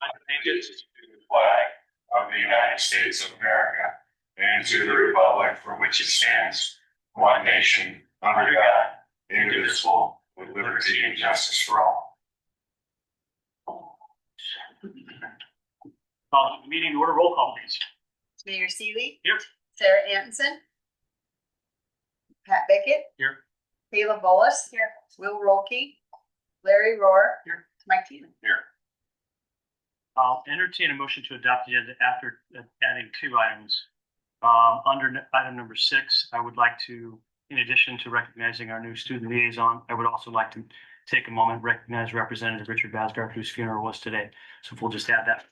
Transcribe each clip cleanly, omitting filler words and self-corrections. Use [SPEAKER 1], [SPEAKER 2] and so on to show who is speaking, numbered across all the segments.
[SPEAKER 1] Allegiance to the flag of the United States of America and to the republic for which it stands, one nation, under God, indivisible, with liberty and justice for all.
[SPEAKER 2] Call the meeting to order. Roll call, please.
[SPEAKER 3] Mayor Seeley.
[SPEAKER 2] Here.
[SPEAKER 3] Sarah Antonson. Pat Beckett.
[SPEAKER 2] Here.
[SPEAKER 3] Kayla Bolus. Here. Will Rolke. Larry Rohr.
[SPEAKER 2] Here.
[SPEAKER 3] Mike Teeman.
[SPEAKER 2] Here. I'll entertain a motion to adopt the agenda after adding two items. Under item number 6, I would like to, in addition to recognizing our new student liaison, I would also like to take a moment and recognize Representative Richard Basgard, whose funeral was today. So if we'll just add that.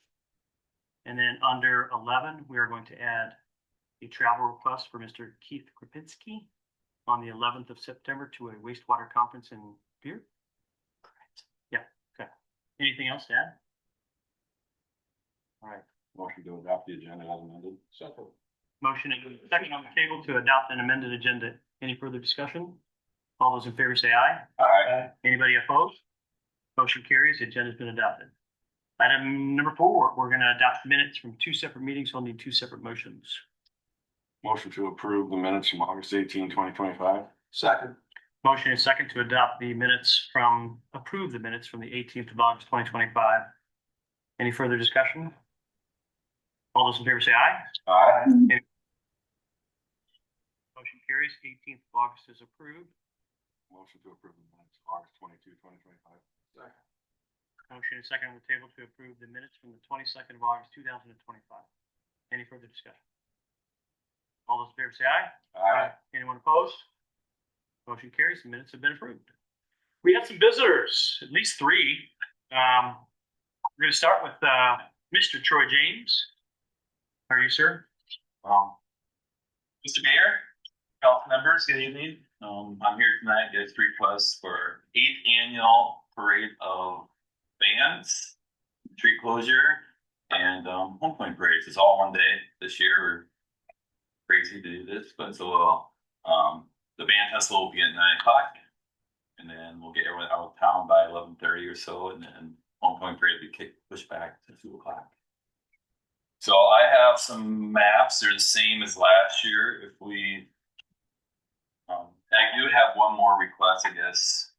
[SPEAKER 2] And then under 11, we are going to add a travel request for Mr. Keith Krapinski on the 11th of September to a wastewater conference in Beer. Correct. Yeah. Okay. Anything else to add? All right.
[SPEAKER 1] Motion to adopt the agenda as amended. Second.
[SPEAKER 2] Motion and second on the table to adopt an amended agenda. Any further discussion? All those in favor say aye.
[SPEAKER 1] Aye.
[SPEAKER 2] Anybody opposed? Motion carries. The agenda has been adopted. Item number 4, we're going to adopt minutes from 2 separate meetings. We'll need 2 separate motions.
[SPEAKER 1] Motion to approve the minutes from August 18, 2025. Second.
[SPEAKER 2] Motion and second to adopt the minutes approve the minutes from the 18th of August, 2025. Any further discussion? All those in favor say aye.
[SPEAKER 1] Aye.
[SPEAKER 2] Motion carries. 18th of August is approved.
[SPEAKER 1] Motion to approve the minutes of August 22, 2025. Second.
[SPEAKER 2] Motion and second on the table to approve the minutes from the 22nd of August, 2025. Any further discussion? All those in favor say aye.
[SPEAKER 1] Aye.
[SPEAKER 2] Anyone opposed? Motion carries. The minutes have been approved. We have some visitors, at least 3. We're going to start with Mr. Troy James. How are you, sir?
[SPEAKER 4] Mr. Mayor, council members, good evening. I'm here tonight to request for 8th annual parade of bands, street closure, and homecoming parades. It's all one day this year. We're crazy to do this, but so the band festival will be at 9 o'clock, and then we'll get everyone out of town by 11:30 or so, and then homecoming parade will be pushed back to 2 o'clock. So I have some maps. They're the same as last year. If we, I do have one more request, I guess.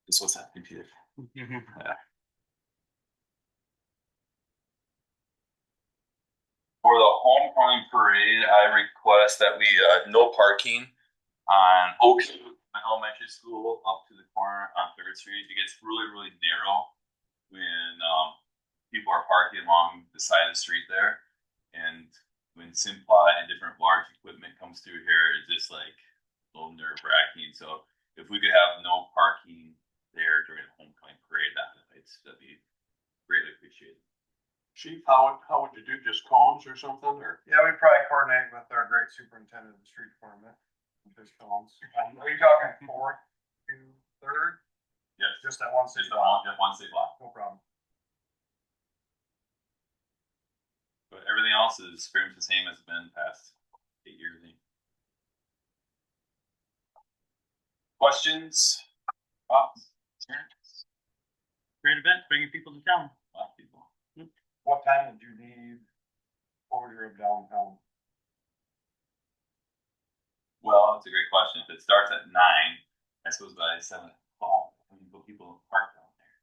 [SPEAKER 4] This was that computer. Yeah. For the homecoming parade, I request that we no parking on Oak Elementary School up to the corner on 3rd Street. It gets really, really narrow when people are parking along the side of the street there, and when Simplot and different large equipment comes through here, it's just like a little nerve-wracking. So if we could have no parking there during the homecoming parade, that'd be greatly appreciated.
[SPEAKER 1] Chief, how would you do? Just cones or something? Or
[SPEAKER 5] Yeah, we'd probably coordinate with our great superintendent of the street department. Just cones. Are you talking 4th to 3rd?
[SPEAKER 4] Yes,
[SPEAKER 5] Just that one city
[SPEAKER 4] just
[SPEAKER 5] block?
[SPEAKER 4] one city block.
[SPEAKER 5] No problem.
[SPEAKER 4] But everything else is pretty much the same as it's been the past 8 years. Questions? Thoughts?
[SPEAKER 2] Great event, bringing people to town.
[SPEAKER 4] A lot of people.
[SPEAKER 5] What time would you need closure of downtown?
[SPEAKER 4] Well, that's a great question. If it starts at 9, I suppose by 7 o'clock, people park down there.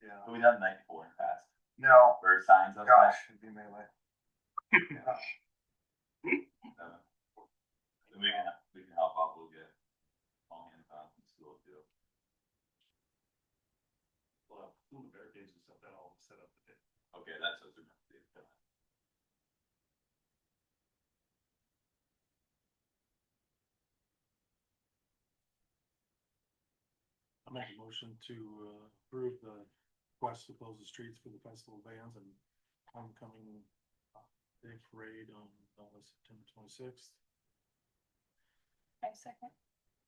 [SPEAKER 5] Yeah.
[SPEAKER 4] But we done night before in the past.
[SPEAKER 5] No.
[SPEAKER 4] Or signs up.
[SPEAKER 5] Gosh, it'd be melee. Yeah.
[SPEAKER 4] We can help out. We'll get all hands on from school too.
[SPEAKER 1] well, the barricades and stuff that all set up the day.
[SPEAKER 4] Okay, that's what we're gonna do.
[SPEAKER 1] I make a motion to approve the request to close the streets for the festival bands and homecoming day parade on September 26th.
[SPEAKER 3] I second.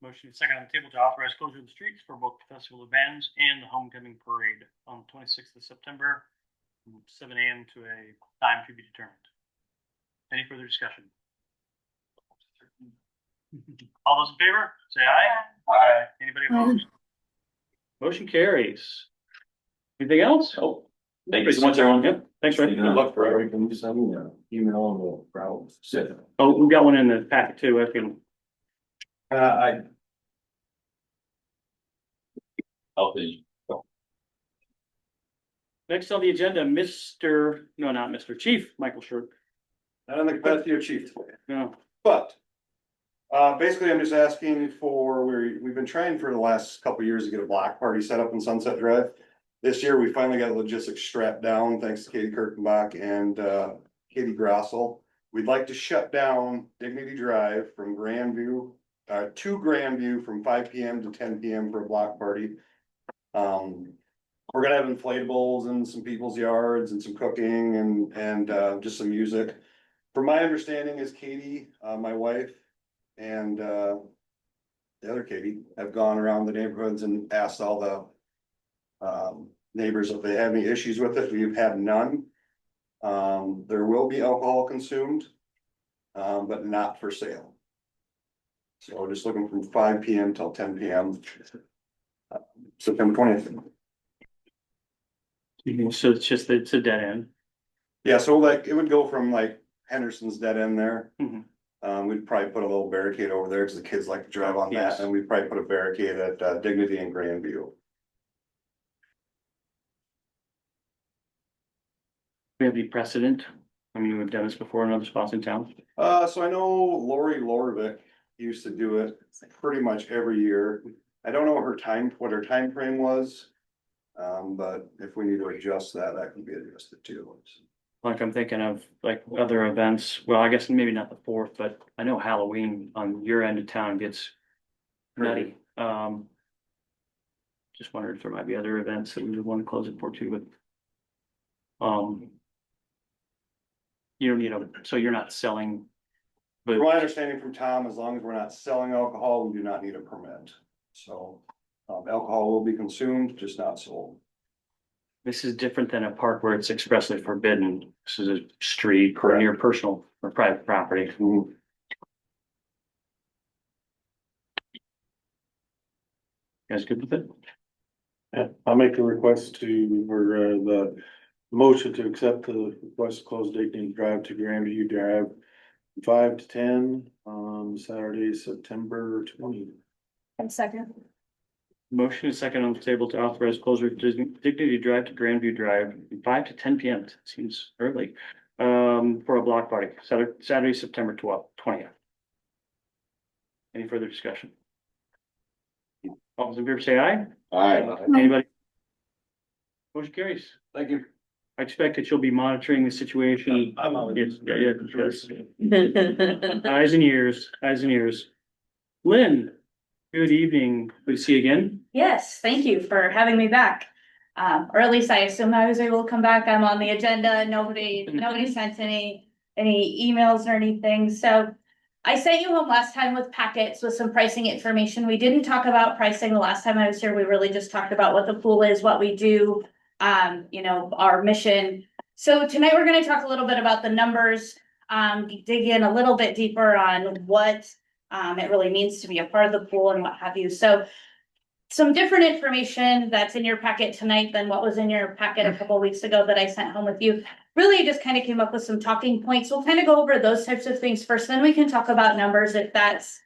[SPEAKER 2] Motion and second on the table to authorize closure of the streets for both the festival of bands and the homecoming parade on 26th of September from 7 a.m. to a time to be determined. Any further discussion? All those in favor, say aye.
[SPEAKER 1] Aye.
[SPEAKER 2] Anybody opposed? Motion carries. Anything else?
[SPEAKER 4] Oh, thank you so much, everyone.
[SPEAKER 2] Yep, thanks, Ray.
[SPEAKER 4] Good luck
[SPEAKER 5] for everything. Can you send me an email and we'll probably sit.
[SPEAKER 2] Oh, we've got one in the packet too, I can.
[SPEAKER 4] Healthy.
[SPEAKER 2] Next on the agenda, not Mr. Chief Michael Shirk.
[SPEAKER 6] Not in the capacity of chief today,
[SPEAKER 2] No,
[SPEAKER 6] but basically I'm just asking for, we've been trying for the last couple of years to get a block party set up in Sunset Drive. This year, we finally got the logistics strapped down, thanks to Katie Kirkenbach and Katie Grossel. We'd like to shut down Dignity Drive from Grandview, to Grandview from 5 PM to 10 PM for a block party. We're gonna have inflatables in some people's yards and some cooking and just some music. From my understanding is Katie, my wife, and the other Katie have gone around the neighborhoods and asked all the neighbors if they have any issues with it. We've had none. There will be alcohol consumed, but not for sale. So we're just looking from 5 PM till 10 PM. September 20th.
[SPEAKER 2] so it's a dead end.
[SPEAKER 6] Yeah, so like, it would go from like Henderson's dead end there.
[SPEAKER 2] Mhm.
[SPEAKER 6] We'd probably put a little barricade over there, cause the kids like to drive on that,
[SPEAKER 2] Yes.
[SPEAKER 6] and we'd probably put a barricade at Dignity and Grandview.
[SPEAKER 2] We have any precedent? I mean, we've done this before in other spots in town.
[SPEAKER 6] So I know Lori Lorvik used to do it pretty much every year. I don't know what her time frame was. But if we need to adjust that, that can be adjusted too.
[SPEAKER 2] Like I'm thinking of like other events, well, I guess maybe not the 4th, but I know Halloween on your end of town gets nutty. Just wondered if there might be other events that we would want to close it for too, but. You don't need so you're not selling. But
[SPEAKER 6] From my understanding from Tom, as long as we're not selling alcohol, we do not need a permit. So, alcohol will be consumed, just not sold.
[SPEAKER 2] this is different than a park where it's expressly forbidden. This is a street or
[SPEAKER 6] Correct.
[SPEAKER 2] near personal or private property. You guys good with it?
[SPEAKER 5] Yeah, I'll make a request or the motion to accept the request to close Dignity Drive to Grandview Drive. 5 to 10 on Saturday, September 20.
[SPEAKER 3] And second.
[SPEAKER 2] Motion is second on the table to authorize closure of Dignity Drive to Grandview Drive, 5 to 10 PM. Seems early. For a block party, Saturday, September 20th. Any further discussion? All those in favor say aye.
[SPEAKER 6] Aye.
[SPEAKER 2] Anybody? Motion carries.
[SPEAKER 6] Thank you.
[SPEAKER 2] I expect that you'll be monitoring the situation.
[SPEAKER 5] I'm on.
[SPEAKER 2] Yes, yeah, yes. Eyes and ears. Lynn, good evening. Good to see you again.
[SPEAKER 7] Yes, thank you for having me back. Or at least I assume I was able to come back. I'm on the agenda. Nobody sent any emails or anything. So I sent you home last time with packets with some pricing information. We didn't talk about pricing the last time I was here. We really just talked about what the pool is, what we do, our mission. So tonight we're going to talk a little bit about the numbers, dig in a little bit deeper on what it really means to be a part of the pool and what have you. So some different information that's in your packet tonight than what was in your packet a couple of weeks ago that I sent home with you. Really just kind of came up with some talking points. We'll kind of go over those types of things first, then we can talk about numbers if that's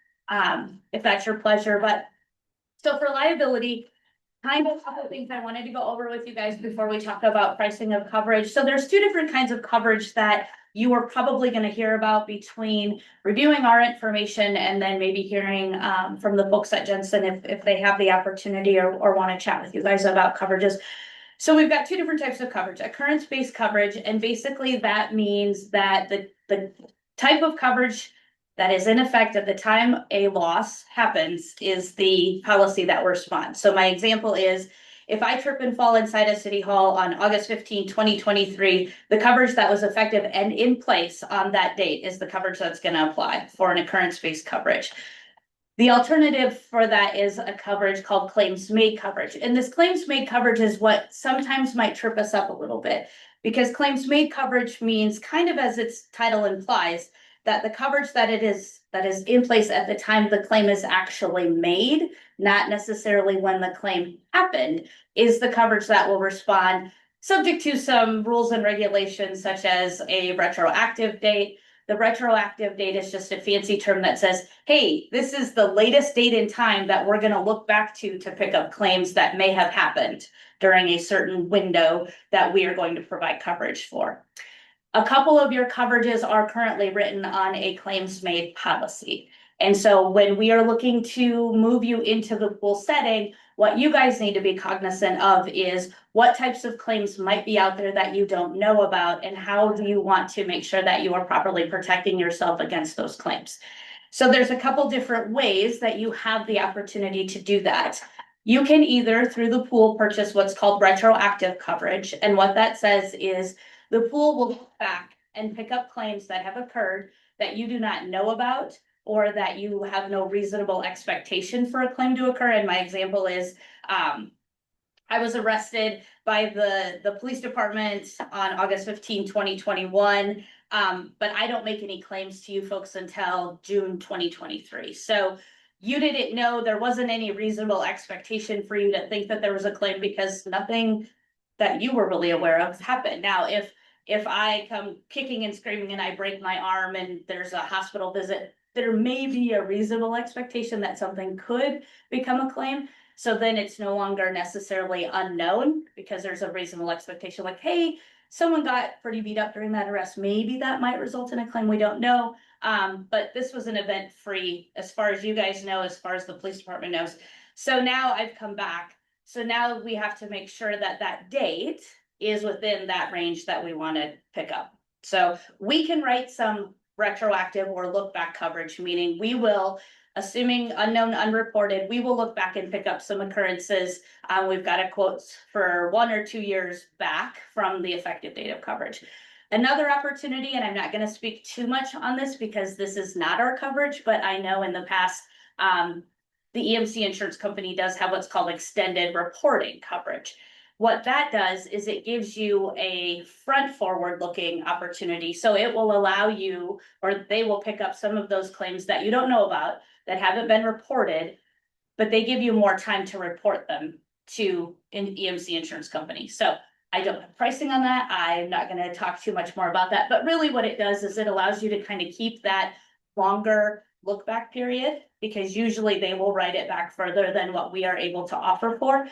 [SPEAKER 7] your pleasure. But so for liability, kind of a couple of things I wanted to go over with you guys before we talk about pricing of coverage. So there's two different kinds of coverage that you are probably going to hear about between reviewing our information and then maybe hearing from the folks at Jensen if they have the opportunity or want to chat with you guys about coverages. So we've got two different types of coverage, occurrence-based coverage, and basically that means that the type of coverage that is in effect at the time a loss happens is the policy that we're spun. So my example is, if I trip and fall inside a city hall on August 15, 2023, the coverage that was effective and in place on that date is the coverage that's going to apply for an occurrence-based coverage. The alternative for that is a coverage called claims made coverage. And this claims made coverage is what sometimes might trip us up a little bit. Because claims made coverage means, kind of as its title implies, that the coverage that is in place at the time the claim is actually made, not necessarily when the claim happened, is the coverage that will respond, subject to some rules and regulations such as a retroactive date. The retroactive date is just a fancy term that says, hey, this is the latest date in time that we're going to look back to pick up claims that may have happened during a certain window that we are going to provide coverage for. A couple of your coverages are currently written on a claims made policy. And so when we are looking to move you into the pool setting, what you guys need to be cognizant of is what types of claims might be out there that you don't know about, and how do you want to make sure that you are properly protecting yourself against those claims. So there's a couple different ways that you have the opportunity to do that. You can either through the pool purchase what's called retroactive coverage. And what that says is the pool will look back and pick up claims that have occurred that you do not know about, or that you have no reasonable expectation for a claim to occur. And my example is, I was arrested by the police department on August 15, 2021. But I don't make any claims to you folks until June 2023. So you didn't know, there wasn't any reasonable expectation for you to think that there was a claim, because nothing that you were really aware of happened. Now, if I come kicking and screaming and I break my arm and there's a hospital visit, there may be a reasonable expectation that something could become a claim. So then it's no longer necessarily unknown, because there's a reasonable expectation like, hey, someone got pretty beat up during that arrest. Maybe that might result in a claim. We don't know. But this was an event free, as far as you guys know, as far as the police department knows. So now I've come back. So now we have to make sure that that date is within that range that we want to pick up. So we can write some retroactive or look back coverage, meaning we will, assuming unknown, unreported, we will look back and pick up some occurrences. We've got a quote for 1 or 2 years back from the effective date of coverage. Another opportunity, and I'm not going to speak too much on this because this is not our coverage, but I know in the past, the EMC insurance company does have what's called extended reporting coverage. What that does is it gives you a front forward looking opportunity. So it will allow you, or they will pick up some of those claims that you don't know about, that haven't been reported, but they give you more time to report them to an EMC insurance company. So I don't have pricing on that. I'm not going to talk too much more about that, but really what it does is it allows you to kind of keep that longer look back period, because usually they will write it back further than what we are able to offer for.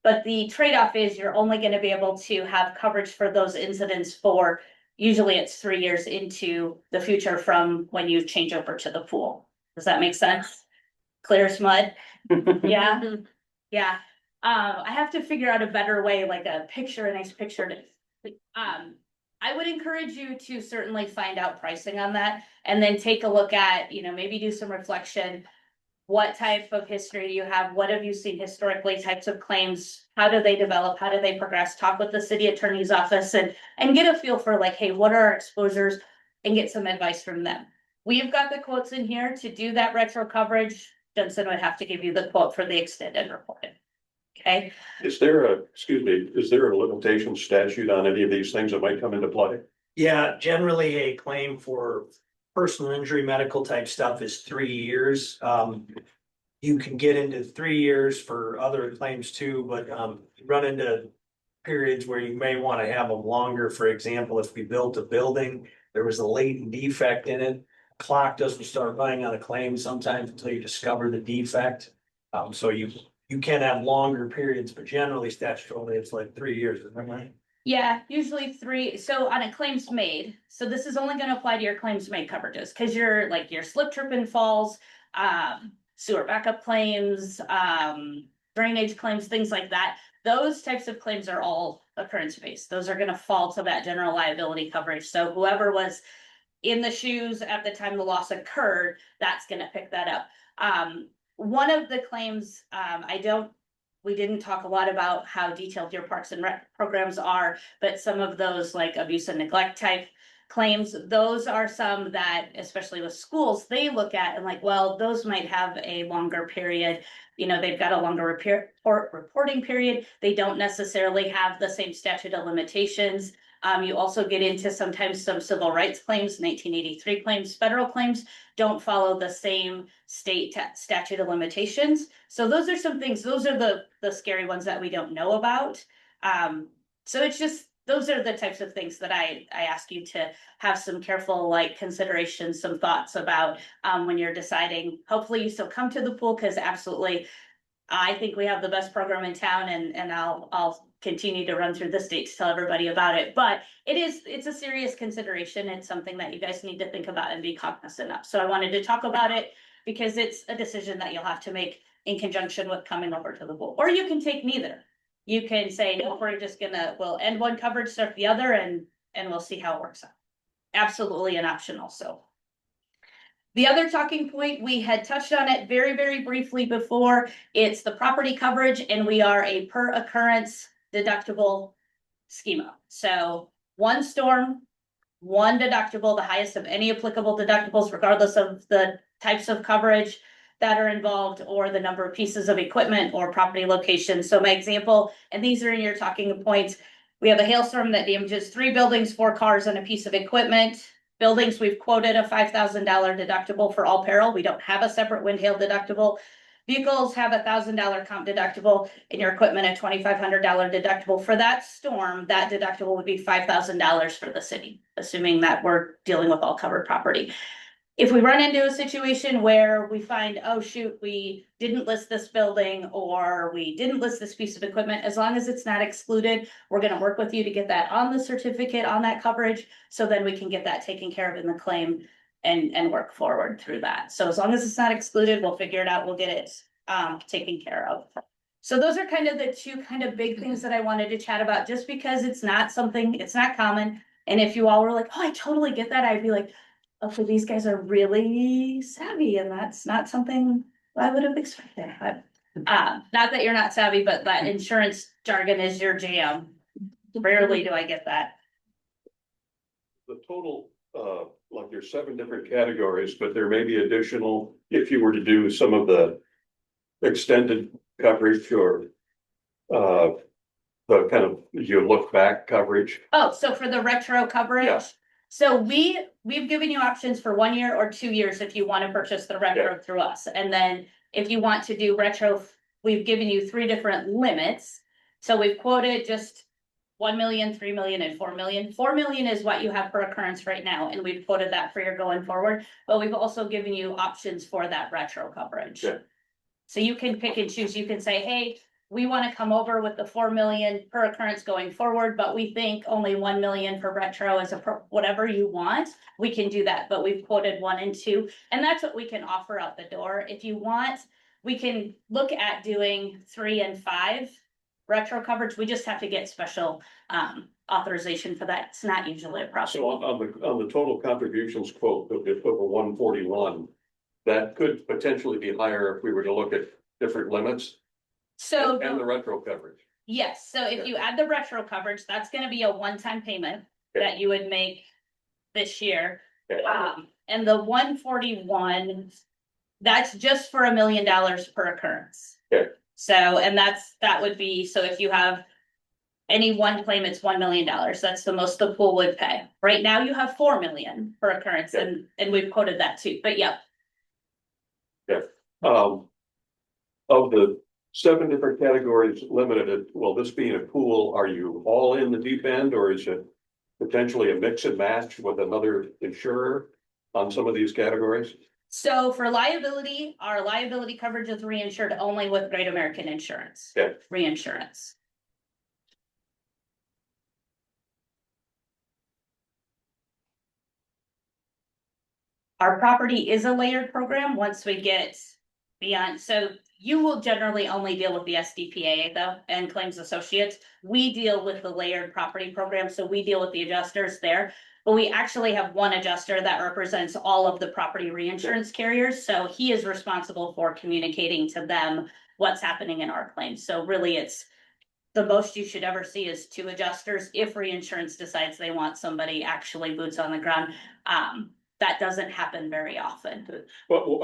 [SPEAKER 7] But the trade-off is you're only going to be able to have coverage for those incidents for, usually it's 3 years into the future from when you change over to the pool. Does that make sense? Clear as mud? Yeah, yeah. I have to figure out a better way, like a nice picture to, I would encourage you to certainly find out pricing on that, and then take a look at, maybe do some reflection. What type of history do you have? What have you seen historically? Types of claims? How do they develop? How do they progress? Talk with the city attorney's office and get a feel for like, hey, what are our exposures, and get some advice from them. We've got the quotes in here to do that retro coverage. Jensen would have to give you the quote for the extended reporting. Okay.
[SPEAKER 8] Is there a limitation statute on any of these things that might come into play?
[SPEAKER 9] Yeah, generally a claim for personal injury, medical type stuff is 3 years. You can get into 3 years for other claims too, but you run into periods where you may want to have them longer. For example, if we built a building, there was a latent defect in it, clock doesn't start running on a claim sometimes until you discover the defect. So you can have longer periods, but generally statutorily it's like 3 years, isn't that right?
[SPEAKER 7] Yeah, usually 3. So on a claims made, so this is only going to apply to your claims made coverages, because you're like your slip, trip and falls, sewer backup claims, drainage claims, things like that. Those types of claims are all occurrence based. Those are going to fall to that general liability coverage. So whoever was in the shoes at the time the loss occurred, that's going to pick that up. One of the claims, we didn't talk a lot about how detailed your parks and rec programs are, but some of those like abuse and neglect type claims, those are some that, especially with schools, they look at and like, well, those might have a longer period. They've got a longer reporting period. They don't necessarily have the same statute of limitations. You also get into sometimes some civil rights claims, 1983 claims, federal claims don't follow the same state statute of limitations. So those are some things, those are the scary ones that we don't know about. So it's just, those are the types of things that I ask you to have some careful like consideration, some thoughts about when you're deciding. Hopefully you still come to the pool, because absolutely I think we have the best program in town, and I'll continue to run through the state to tell everybody about it. But it's a serious consideration. It's something that you guys need to think about and be cognizant of. So I wanted to talk about it because it's a decision that you'll have to make in conjunction with coming over to the pool. Or you can take neither. You can say, no, we're just we'll end one coverage, start the other, and we'll see how it works out. Absolutely an option also. The other talking point, we had touched on it very, very briefly before. It's the property coverage, and we are a per occurrence deductible schema. So one storm, one deductible, the highest of any applicable deductibles, regardless of the types of coverage that are involved or the number of pieces of equipment or property location. So my example, and these are in your talking points, we have a hailstorm that damages 3 buildings, 4 cars, and a piece of equipment. Buildings, we've quoted a $5,000 deductible for all peril. We don't have a separate wind hail deductible. Vehicles have $1,000 comp deductible, and your equipment a $2,500 deductible. For that storm, that deductible would be $5,000 for the city, assuming that we're dealing with all covered property. If we run into a situation where we find, oh shoot, we didn't list this building or we didn't list this piece of equipment, as long as it's not excluded, we're gonna work with you to get that on the certificate, on that coverage, so then we can get that taken care of in the claim and work forward through that. So as long as it's not excluded, we'll figure it out, we'll get it taken care of. So those are kind of the two kind of big things that I wanted to chat about, just because it's not something, it's not common. And if you all were like, oh, I totally get that, I'd be like, okay, these guys are really savvy, and that's not something I would have expected. But not that you're not savvy, but that insurance jargon is your jam. Rarely do I get that.
[SPEAKER 8] The total, like there's 7 different categories, but there may be additional, if you were to do some of the extended coverage or the kind of, you look back coverage.
[SPEAKER 7] Oh, so for the retro coverage?
[SPEAKER 8] Yeah.
[SPEAKER 7] So we've given you options for 1 year or 2 years if you want to purchase the retro through us. And then if you want to do retro, we've given you 3 different limits. So we've quoted just 1 million, 3 million, and 4 million. 4 million is what you have per occurrence right now, and we've quoted that for your going forward. But we've also given you options for that retro coverage.
[SPEAKER 8] Yeah.
[SPEAKER 7] So you can pick and choose. You can say, hey, we want to come over with the 4 million per occurrence going forward, but we think only 1 million for retro is whatever you want. We can do that, but we've quoted 1 and 2, and that's what we can offer out the door. If you want, we can look at doing 3 and 5 retro coverage. We just have to get special authorization for that. It's not usually a problem.
[SPEAKER 8] So on the total contributions quote of 141, that could potentially be higher if we were to look at different limits.
[SPEAKER 7] So
[SPEAKER 8] And the retro coverage.
[SPEAKER 7] yes, so if you add the retro coverage, that's gonna be a one-time payment that you would make this year.
[SPEAKER 8] Okay.
[SPEAKER 7] And the 141, that's just for $1 million per occurrence.
[SPEAKER 8] Okay.
[SPEAKER 7] So, and that would be, so if you have any one claim, it's $1 million. That's the most the pool would pay. Right now you have 4 million per occurrence,
[SPEAKER 8] Okay.
[SPEAKER 7] and we've quoted that too, but yeah.
[SPEAKER 8] Of the 7 different categories limited, will this being a pool, are you all in the deep end, or is it potentially a mix and match with another insurer on some of these categories?
[SPEAKER 7] So for liability, our liability coverage is reinsured only with Great American Insurance.
[SPEAKER 8] Okay.
[SPEAKER 7] Reinsurance. Our property is a layered program once we get beyond, so you will generally only deal with the SDPAA though, and claims associates. We deal with the layered property program, so we deal with the adjusters there. But we actually have one adjuster that represents all of the property reinsurance carriers, so he is responsible for communicating to them what's happening in our claims. So really it's, the most you should ever see is 2 adjusters if reinsurance decides they want somebody actually boots on the ground. That doesn't happen very often.
[SPEAKER 8] Well,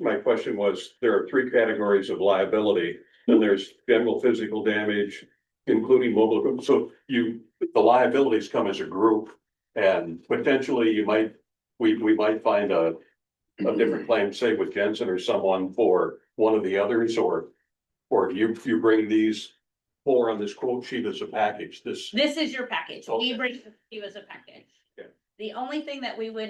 [SPEAKER 8] my question was, there are 3 categories of liability, and there's general physical damage, including mobile equipment, so the liabilities come as a group. And potentially we might find a different claim, say with Jensen or someone for one of the others, or you bring these four on this quote sheet as a package, this.
[SPEAKER 7] This is your package. We
[SPEAKER 8] Okay.
[SPEAKER 7] bring you as a package.
[SPEAKER 8] Okay.
[SPEAKER 7] The only thing that we would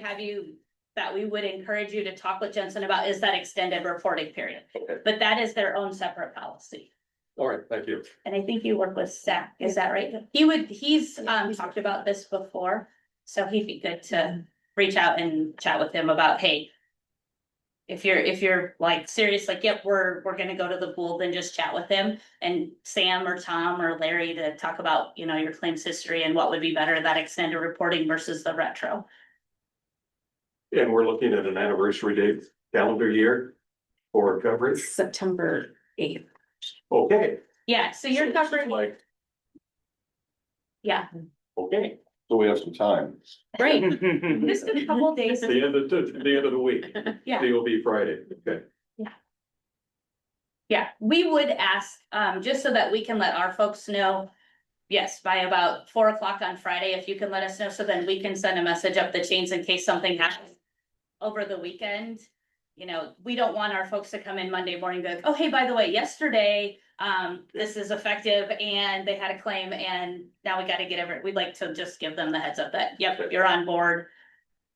[SPEAKER 7] encourage you to talk with Jensen about is that extended reporting period.
[SPEAKER 8] Okay.
[SPEAKER 7] But that is their own separate policy.
[SPEAKER 8] All right, thank you.
[SPEAKER 7] And I think you work with Zach, is that right? He's talked about this before, so he'd be good to reach out and chat with him about, hey. If you're like serious, like, yep, we're gonna go to the pool, then just chat with him and Sam or Tom or Larry to talk about, your claims history and what would be better, that extended reporting versus the retro.
[SPEAKER 8] And we're looking at an anniversary date, calendar year for coverage.
[SPEAKER 10] September 8th.
[SPEAKER 8] Okay.
[SPEAKER 7] Yeah, so you're covered,
[SPEAKER 8] Like,
[SPEAKER 7] yeah,
[SPEAKER 8] okay,
[SPEAKER 6] So we have some time.
[SPEAKER 7] great. Just a couple days.
[SPEAKER 8] the end of the week,
[SPEAKER 7] Yeah.
[SPEAKER 8] it'll be Friday, okay.
[SPEAKER 7] Yeah, we would ask, just so that we can let our folks know. Yes, by about 4 o'clock on Friday, if you can let us know, so then we can send a message up the chains in case something happens over the weekend. We don't want our folks to come in Monday morning, and be like, oh, hey, by the way, yesterday, this is effective and they had a claim and now we gotta we'd like to just give them the heads up that, yep, you're on board.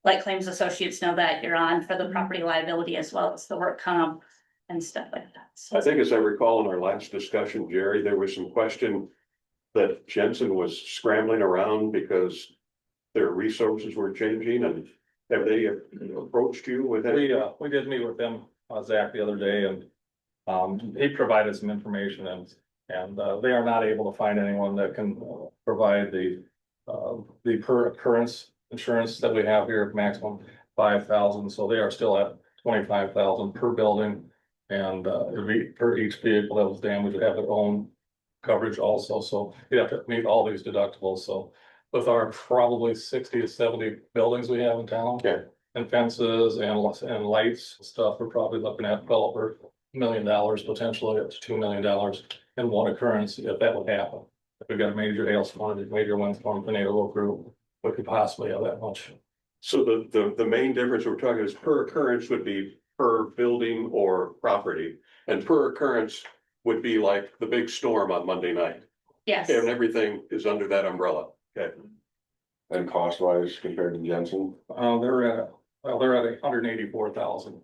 [SPEAKER 7] Let claims associates know that you're on for the property liability as well as the work comp and stuff like that.
[SPEAKER 8] I
[SPEAKER 7] So,
[SPEAKER 8] think as I recall in our last discussion, Jerry, there was some question that Jensen was scrambling around because their resources were changing, and have they approached you with that?
[SPEAKER 11] We did meet with them, Zach, the other day, and he provided some information, and they are not able to find anyone that can provide the per occurrence insurance that we have here, maximum 5,000, so they are still at 25,000 per building. And per each vehicle that was damaged, would have their own coverage also, so you have to meet all these deductibles, so. With our probably 60 to 70 buildings we have in town.
[SPEAKER 8] Okay.
[SPEAKER 11] And fences and lights and stuff, we're probably looking at well over $1 million, potentially up to $2 million in one occurrence, if that would happen. If we got a major hailstorm, a major windstorm, tornado group, we could possibly have that much.
[SPEAKER 8] So the main difference we're talking is per occurrence would be per building or property, and per occurrence would be like the big storm on Monday night.
[SPEAKER 7] yes,
[SPEAKER 8] And everything is under that umbrella, okay?
[SPEAKER 6] And cost wise compared to Jensen?
[SPEAKER 11] They're at 184,000.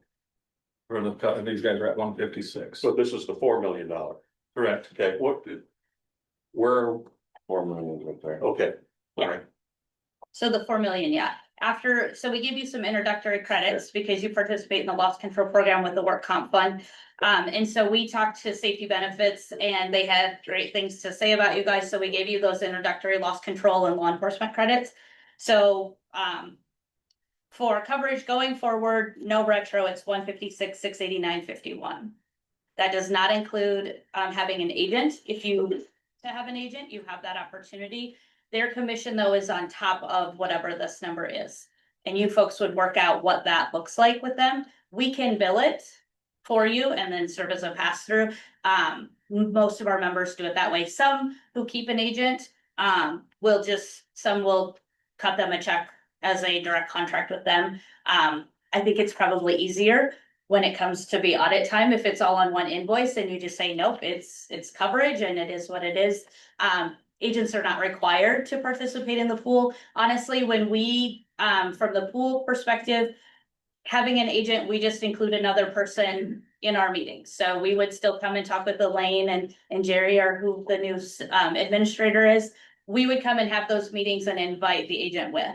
[SPEAKER 11] For the cut, and these guys are at 156.
[SPEAKER 8] So this is the $4 million,
[SPEAKER 11] Correct.
[SPEAKER 8] okay, where,
[SPEAKER 6] 4 million right there.
[SPEAKER 8] okay, all right.
[SPEAKER 7] so the 4 million, yeah. So we give you some introductory credits because you participate in the loss control program with the work comp fund. And so we talked to safety benefits and they had great things to say about you guys. So we gave you those introductory loss control and law enforcement credits. So, for coverage going forward, no retro, it's 156, 689, 51. That does not include, having an agent. If you to have an agent, you have that opportunity. Their commission though is on top of whatever this number is. And you folks would work out what that looks like with them. We can bill it for you and then serve as a pass through. Most of our members do it that way. Some who keep an agent, some will cut them a check as a direct contract with them. I think it's probably easier when it comes to be audit time, if it's all on one invoice and you just say, nope, it's coverage and it is what it is. Agents are not required to participate in the pool. Honestly, when we, from the pool perspective, having an agent, we just include another person in our meetings. So we would still come and talk with Elaine and Jerry, or who the new administrator is. We would come and have those meetings and invite the agent with.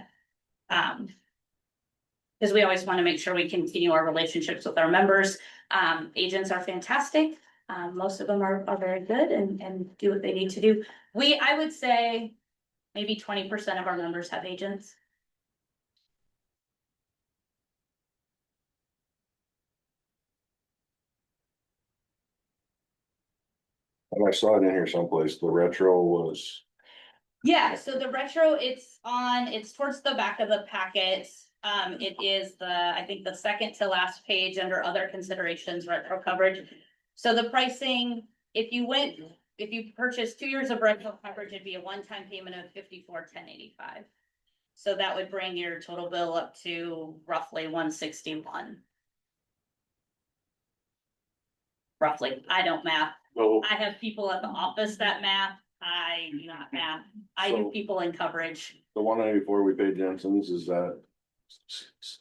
[SPEAKER 7] Because we always want to make sure we continue our relationships with our members. Agents are fantastic. Most of them are very good and do what they need to do. I would say maybe 20% of our members have agents.
[SPEAKER 6] And I saw it in here someplace, the retro was.
[SPEAKER 7] Yeah, so the retro, it's towards the back of the packet. It is I think the second to last page under other considerations, retro coverage. So the pricing, if you went if you purchase 2 years of rental coverage, it'd be a one-time payment of 54,1085. So that would bring your total bill up to roughly 161. Roughly, I don't math.
[SPEAKER 8] Well,
[SPEAKER 7] I have people at the office that math. I do not math. I do
[SPEAKER 6] So-
[SPEAKER 7] people in coverage.
[SPEAKER 6] The 194 we paid Jensen's, is that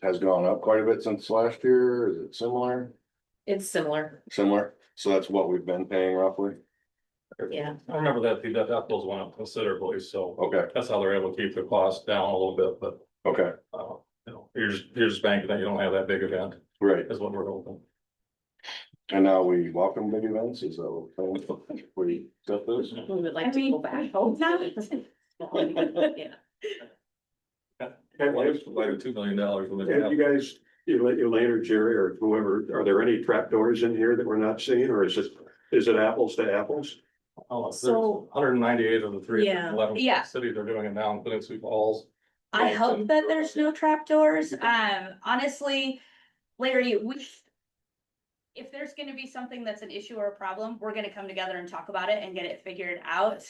[SPEAKER 6] has gone up quite a bit since last year? Is it similar?
[SPEAKER 3] It's similar,
[SPEAKER 6] Similar, so that's what we've been paying roughly?
[SPEAKER 3] yeah.
[SPEAKER 11] I remember that the deductibles went up considerably, so
[SPEAKER 6] Okay,
[SPEAKER 11] that's how they're able to keep the cost down a little bit, but,
[SPEAKER 6] okay,
[SPEAKER 11] you're just banking that you don't have that big event,
[SPEAKER 6] right.
[SPEAKER 11] is what we're hoping.
[SPEAKER 6] And now we welcome big events, is that what we're saying? We got this?
[SPEAKER 3] We would like
[SPEAKER 7] I
[SPEAKER 3] to
[SPEAKER 7] mean,
[SPEAKER 3] go back.
[SPEAKER 7] Yeah.
[SPEAKER 11] Like $2 million.
[SPEAKER 8] have you guys, Elaine or Jerry or whoever, are there any trapdoors in here that we're not seeing, or is it apples to apples?
[SPEAKER 11] Oh, there's
[SPEAKER 3] So-
[SPEAKER 11] 198 of the
[SPEAKER 3] Yeah.
[SPEAKER 11] 311
[SPEAKER 7] Yeah.
[SPEAKER 11] cities are doing it now, but it's Falls.
[SPEAKER 7] I hope that there's no trapdoors. Honestly, Larry, if there's gonna be something that's an issue or a problem, we're gonna come together and talk about it and get it figured out.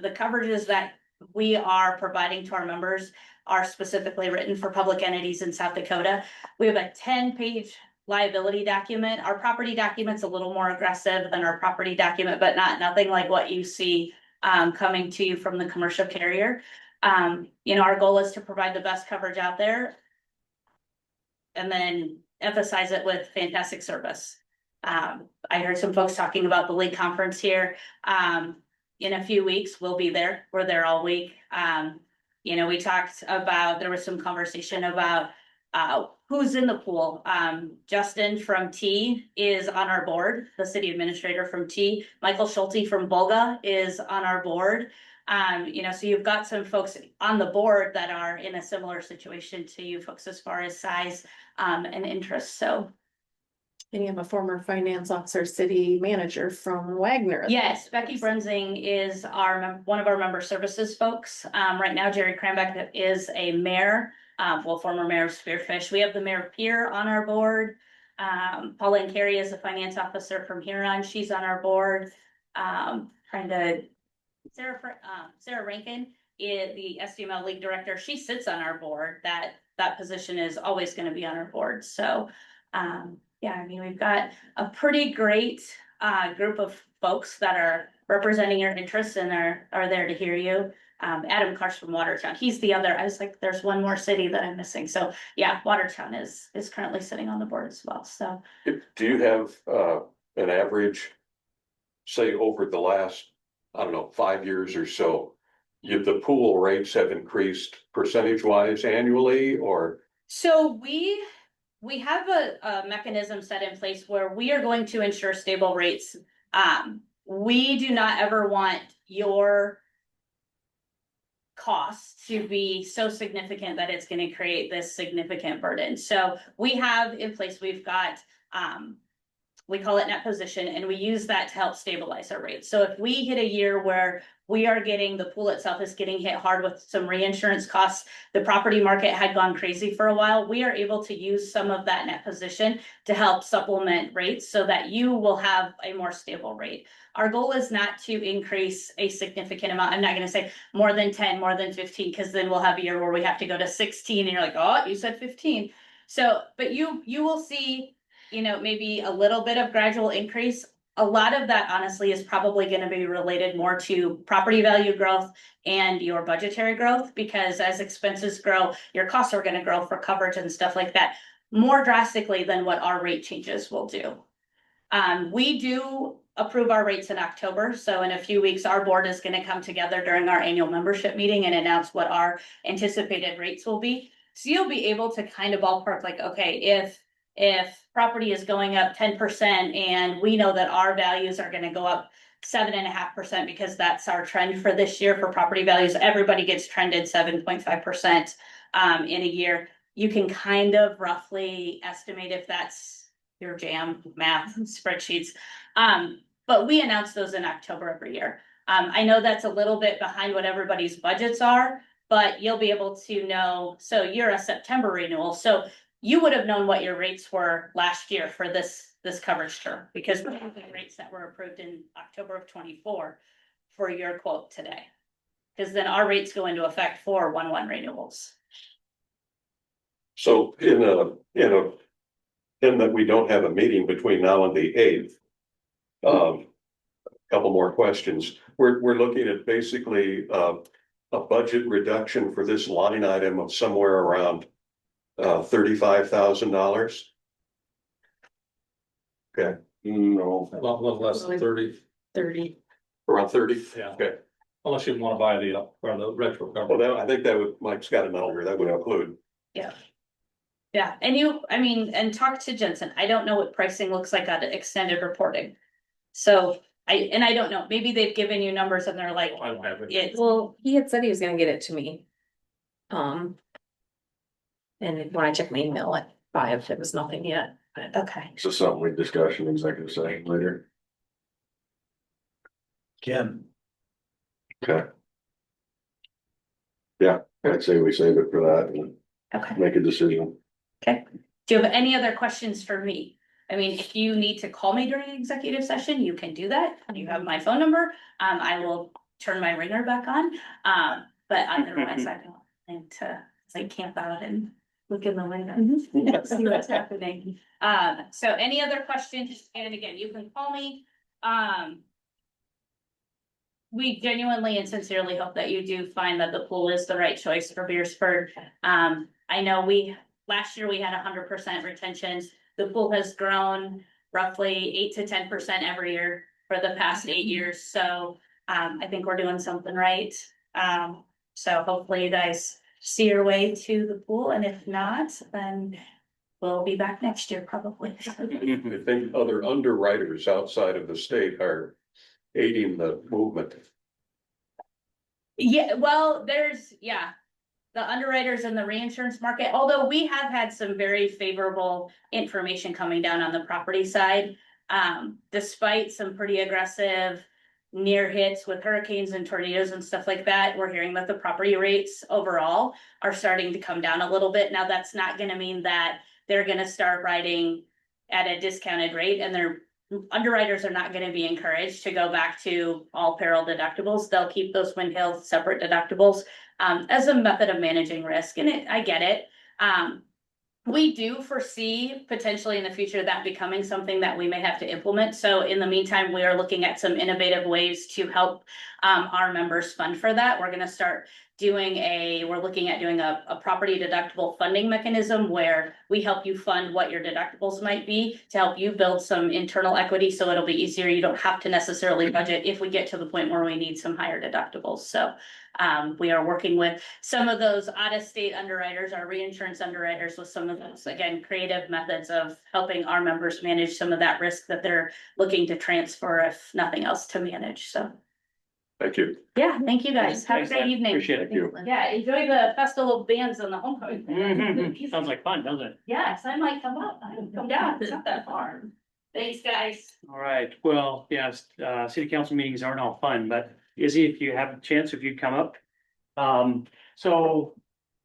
[SPEAKER 7] The coverages that we are providing to our members are specifically written for public entities in South Dakota. We have a 10-page liability document. Our property document's a little more aggressive than our property document, but nothing like what you see coming to you from the commercial carrier. Our goal is to provide the best coverage out there and then emphasize it with fantastic service. I heard some folks talking about the league conference here. In a few weeks, we'll be there. We're there all week. We talked about, there was some conversation about who's in the pool. Justin from T is on our board, the city administrator from T. Michael Schulte from Volga is on our board. So you've got some folks on the board that are in a similar situation to you folks as far as size and interest. So
[SPEAKER 3] And you have a former finance officer, city manager from Wagner.
[SPEAKER 7] yes, Becky Brunzing is one of our member services folks. Right now, Jerry Cranbeck is a mayor, former mayor of Spearfish. We have the mayor of Pierre on our board. Pauline Carey is a finance officer from Huron. She's on our board. Sarah Rankin is the SDML league director. She sits on our board. That position is always going to be on our board. So, we've got a pretty great group of folks that are representing your interests and are there to hear you. Adam Karsh from Watertown. He's the other. I was like, there's one more city that I'm missing. So yeah, Watertown is currently sitting on the board as well. So
[SPEAKER 8] Do you have an average, say over the last, 5 years or so, the pool rates have increased percentage wise annually, or?
[SPEAKER 7] So we have a mechanism set in place where we are going to ensure stable rates. We do not ever want your costs to be so significant that it's going to create this significant burden. So we have in place, we've got, we call it net position, and we use that to help stabilize our rates. So if we hit a year where the pool itself is getting hit hard with some reinsurance costs, the property market had gone crazy for a while, we are able to use some of that net position to help supplement rates so that you will have a more stable rate. Our goal is not to increase a significant amount. I'm not going to say more than 10, more than 15, because then we'll have a year where we have to go to 16 and you're like, oh, you said 15. So, but you will see, maybe a little bit of gradual increase. A lot of that honestly is probably going to be related more to property value growth and your budgetary growth, because as expenses grow, your costs are going to grow for coverage and stuff like that more drastically than what our rate changes will do. We do approve our rates in October. So in a few weeks, our board is going to come together during our annual membership meeting and announce what our anticipated rates will be. So you'll be able to kind of ballpark like, okay, if property is going up 10% and we know that our values are going to go up 7.5% because that's our trend for this year for property values. Everybody gets trended 7.5% in a year. You can kind of roughly estimate if that's your jam, math, spreadsheets. But we announce those in October every year. I know that's a little bit behind what everybody's budgets are, but you'll be able to know. So you're a September renewal. So you would have known what your rates were last year for this coverage term, because we're the rates that were approved in October of 24 for your quote today. Because then our rates go into effect for 1/1 renewals.
[SPEAKER 8] So in that we don't have a meeting between now and the 8th. Couple more questions. We're looking at basically, a budget reduction for this line item of somewhere around, $35,000. Okay,
[SPEAKER 6] No,
[SPEAKER 11] A little less than 30,
[SPEAKER 7] 30.
[SPEAKER 8] around 30?
[SPEAKER 11] yeah,
[SPEAKER 8] Okay,
[SPEAKER 11] unless you wanna buy the, or the retro
[SPEAKER 8] well,
[SPEAKER 11] cover.
[SPEAKER 8] I think that would, Mike's got a number that would include.
[SPEAKER 7] Yeah, and and talk to Jensen. I don't know what pricing looks like on extended reporting. So I don't know, maybe they've given you numbers and they're like,
[SPEAKER 11] I don't have it.
[SPEAKER 7] it's,
[SPEAKER 10] Well, he had said he was gonna get it to me. And when I checked my email at 5, there was nothing yet, but
[SPEAKER 7] okay.
[SPEAKER 6] so something we discuss in executive session later.
[SPEAKER 9] Kim,
[SPEAKER 6] Okay. Yeah, I'd say we save it for that and
[SPEAKER 7] Okay.
[SPEAKER 6] make a decision.
[SPEAKER 7] Do you have any other questions for me? I mean, if you need to call me during executive session, you can do that. You have my phone number. I will turn my ringer back on. But otherwise I don't need to like camp out and look in the window, see what's happening. So any other questions? And again, you can call me. We genuinely and sincerely hope that you do find that the pool is the right choice for Beresford. I know last year we had 100% retention. The pool has grown roughly 8 to 10% every year for the past 8 years. So I think we're doing something right. So hopefully you guys see your way to the pool, and if not, then we'll be back next year probably.
[SPEAKER 8] I think other underwriters outside of the state are aiding the movement.
[SPEAKER 7] Yeah, well, the underwriters in the reinsurance market, although we have had some very favorable information coming down on the property side. Despite some pretty aggressive near hits with hurricanes and tornadoes and stuff like that, we're hearing that the property rates overall are starting to come down a little bit. Now, that's not gonna mean that they're gonna start writing at a discounted rate, and their underwriters are not gonna be encouraged to go back to all peril deductibles. They'll keep those wind hail separate deductibles as a method of managing risk, and I get it. We do foresee potentially in the future that becoming something that we may have to implement. So in the meantime, we are looking at some innovative ways to help our members fund for that. We're gonna start we're looking at doing a property deductible funding mechanism where we help you fund what your deductibles might be to help you build some internal equity, so it'll be easier. You don't have to necessarily budget if we get to the point where we need some higher deductibles. So we are working with some of those out-of-state underwriters, our reinsurance underwriters, with some of those, again, creative methods of helping our members manage some of that risk that they're looking to transfer, if nothing else, to manage. So
[SPEAKER 8] Thank you.
[SPEAKER 7] yeah, thank you guys. Have a
[SPEAKER 2] Thanks,
[SPEAKER 7] great
[SPEAKER 2] Lynn.
[SPEAKER 7] evening.
[SPEAKER 2] Appreciate it.
[SPEAKER 8] Thank you.
[SPEAKER 7] Yeah, enjoy the festival of bands and the homecoming.
[SPEAKER 2] Sounds like fun, doesn't it?
[SPEAKER 7] Yes, I might come up. I can come down. It's not that far. Thanks, guys.
[SPEAKER 2] All right, well, yes, city council meetings aren't all fun, but Izzy, if you have a chance, if you'd come up. So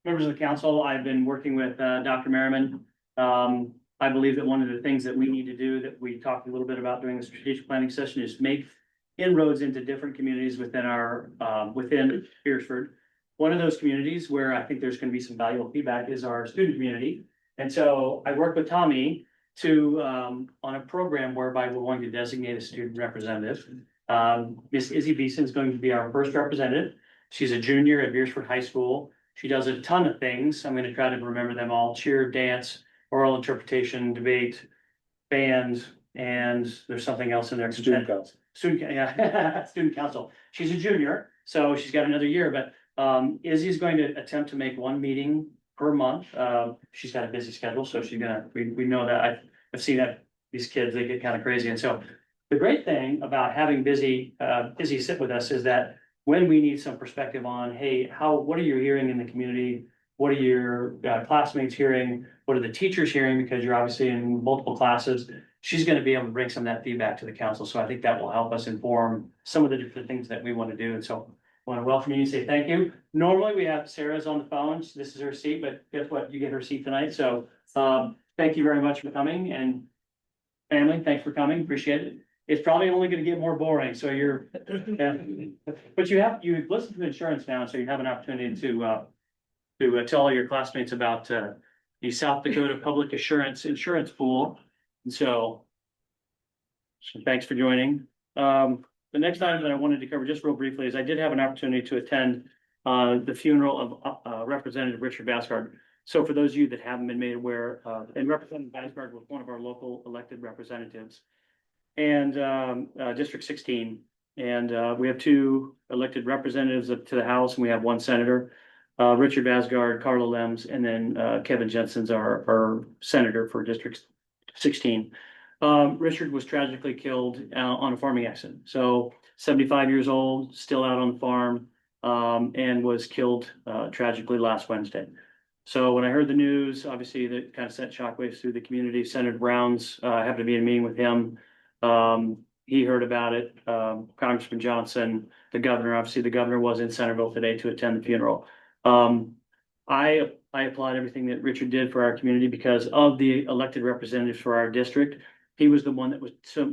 [SPEAKER 2] members of the council, I've been working with Dr. Merriman. I believe that one of the things that we need to do, that we talked a little bit about during the strategic planning session, is make inroads into different communities within Beresford. One of those communities where I think there's gonna be some valuable feedback is our student community. And so I worked with Tommy on a program whereby we're going to designate a student representative. Miss Izzy Beeson is going to be our first representative. She's a junior at Beresford High School. She does a ton of things. I'm gonna try to remember them all: cheer, dance, oral interpretation, debate, band, and there's something else in there.
[SPEAKER 11] Student council.
[SPEAKER 2] Student council. She's a junior, so she's got another year, but Izzy's going to attempt to make one meeting per month. She's got a busy schedule, so we know that. I've seen that these kids, they get kind of crazy. And so the great thing about having Izzy sit with us is that when we need some perspective on, hey, what are you hearing in the community? What are your classmates hearing? What are the teachers hearing? Because you're obviously in multiple classes. She's going to be able to bring some of that feedback to the council. So I think that will help us inform some of the different things that we want to do. And so I want to welcome you and say thank you. Normally we have Sarah's on the phone. This is her seat, but guess what? You get her seat tonight. So Thank you very much for coming, and family, thanks for coming, appreciate it. It's probably only gonna get more boring, so you're, but you've listened to insurance now, so you have an opportunity to tell all your classmates about the South Dakota Public Assurance Insurance Pool. And so thanks for joining. The next item that I wanted to cover just real briefly is I did have an opportunity to attend the funeral of Representative Richard Basgard. So for those of you that haven't been made aware, and Representative Basgard was one of our local elected representatives and District 16. And we have 2 elected representatives to the House, and we have 1 senator. Richard Basgard, Carla Lems, and then Kevin Jensen's our senator for District 16. Richard was tragically killed on a farming accident. So 75 years old, still out on the farm, and was killed tragically last Wednesday. So when I heard the news, obviously that kind of sent shockwaves through the community. Senator Brown's happened to be in a meeting with him. He heard about it. Congressman Johnson, the governor, obviously the governor was in Centerville today to attend the funeral. I applaud everything that Richard did for our community because of the elected representatives for our district. He was the one that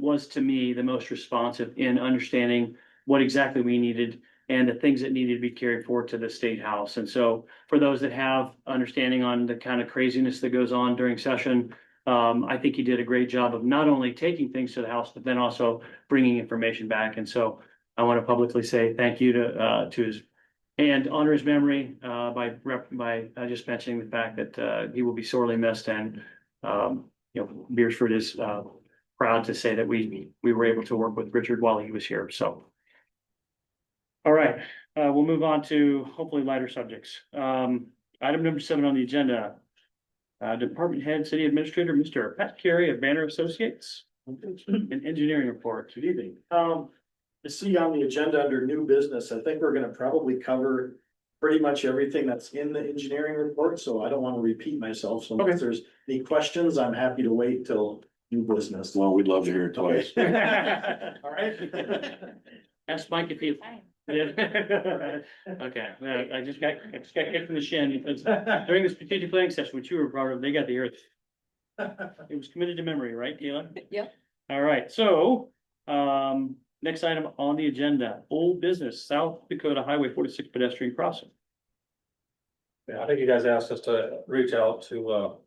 [SPEAKER 2] was to me the most responsive in understanding what exactly we needed and the things that needed to be carried forward to the state house. And so for those that have understanding on the kind of craziness that goes on during session, I think he did a great job of not only taking things to the house, but then also bringing information back. And so I want to publicly say thank you to his and honor his memory by just mentioning the fact that he will be sorely missed. And Beresford is proud to say that we were able to work with Richard while he was here. So, all right, we'll move on to hopefully lighter subjects. Item number 7 on the agenda. Department Head City Administrator, Mr. Pat Carey of Banner Associates. An engineering report.
[SPEAKER 9] Good evening. To see on the agenda under new business, I think we're gonna probably cover pretty much everything that's in the engineering report, so I don't want to repeat myself. So if there's any questions, I'm happy to wait till new business.
[SPEAKER 5] Well, we'd love to hear it twice.
[SPEAKER 9] All right.
[SPEAKER 2] Ask Mike if he. Okay, I just got kicked in the shin because during the strategic planning session, which you were brought up, they got the earth. It was committed to memory, right, Kayla?
[SPEAKER 3] Yep.
[SPEAKER 2] All right, so, next item on the agenda, old business, South Dakota Highway 46 pedestrian crossing.
[SPEAKER 11] Yeah, I think you guys asked us to reach out to,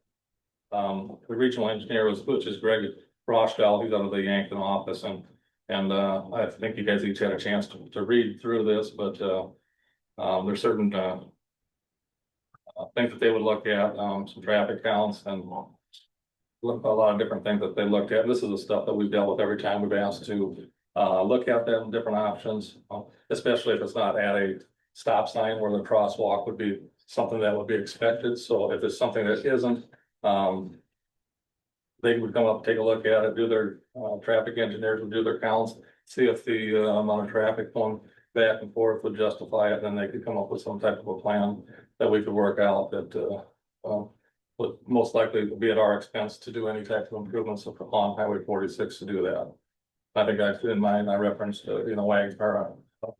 [SPEAKER 11] the regional engineer, which is Greg Rochdahl, who's out of the Yankton office, and I think you guys each had a chance to read through this, but there's certain things that they would look at, some traffic counts and a lot of different things that they looked at. This is the stuff that we've dealt with every time we've asked to look at them, different options, especially if it's not at a stop sign where the crosswalk would be something that would be expected. So if it's something that isn't, they would come up, take a look at it, do their traffic engineers would do their counts, see if the amount of traffic going back and forth would justify it. Then they could come up with some type of a plan that we could work out that would most likely be at our expense to do any type of improvements on Highway 46 to do that. I think in mind, I referenced, Wagner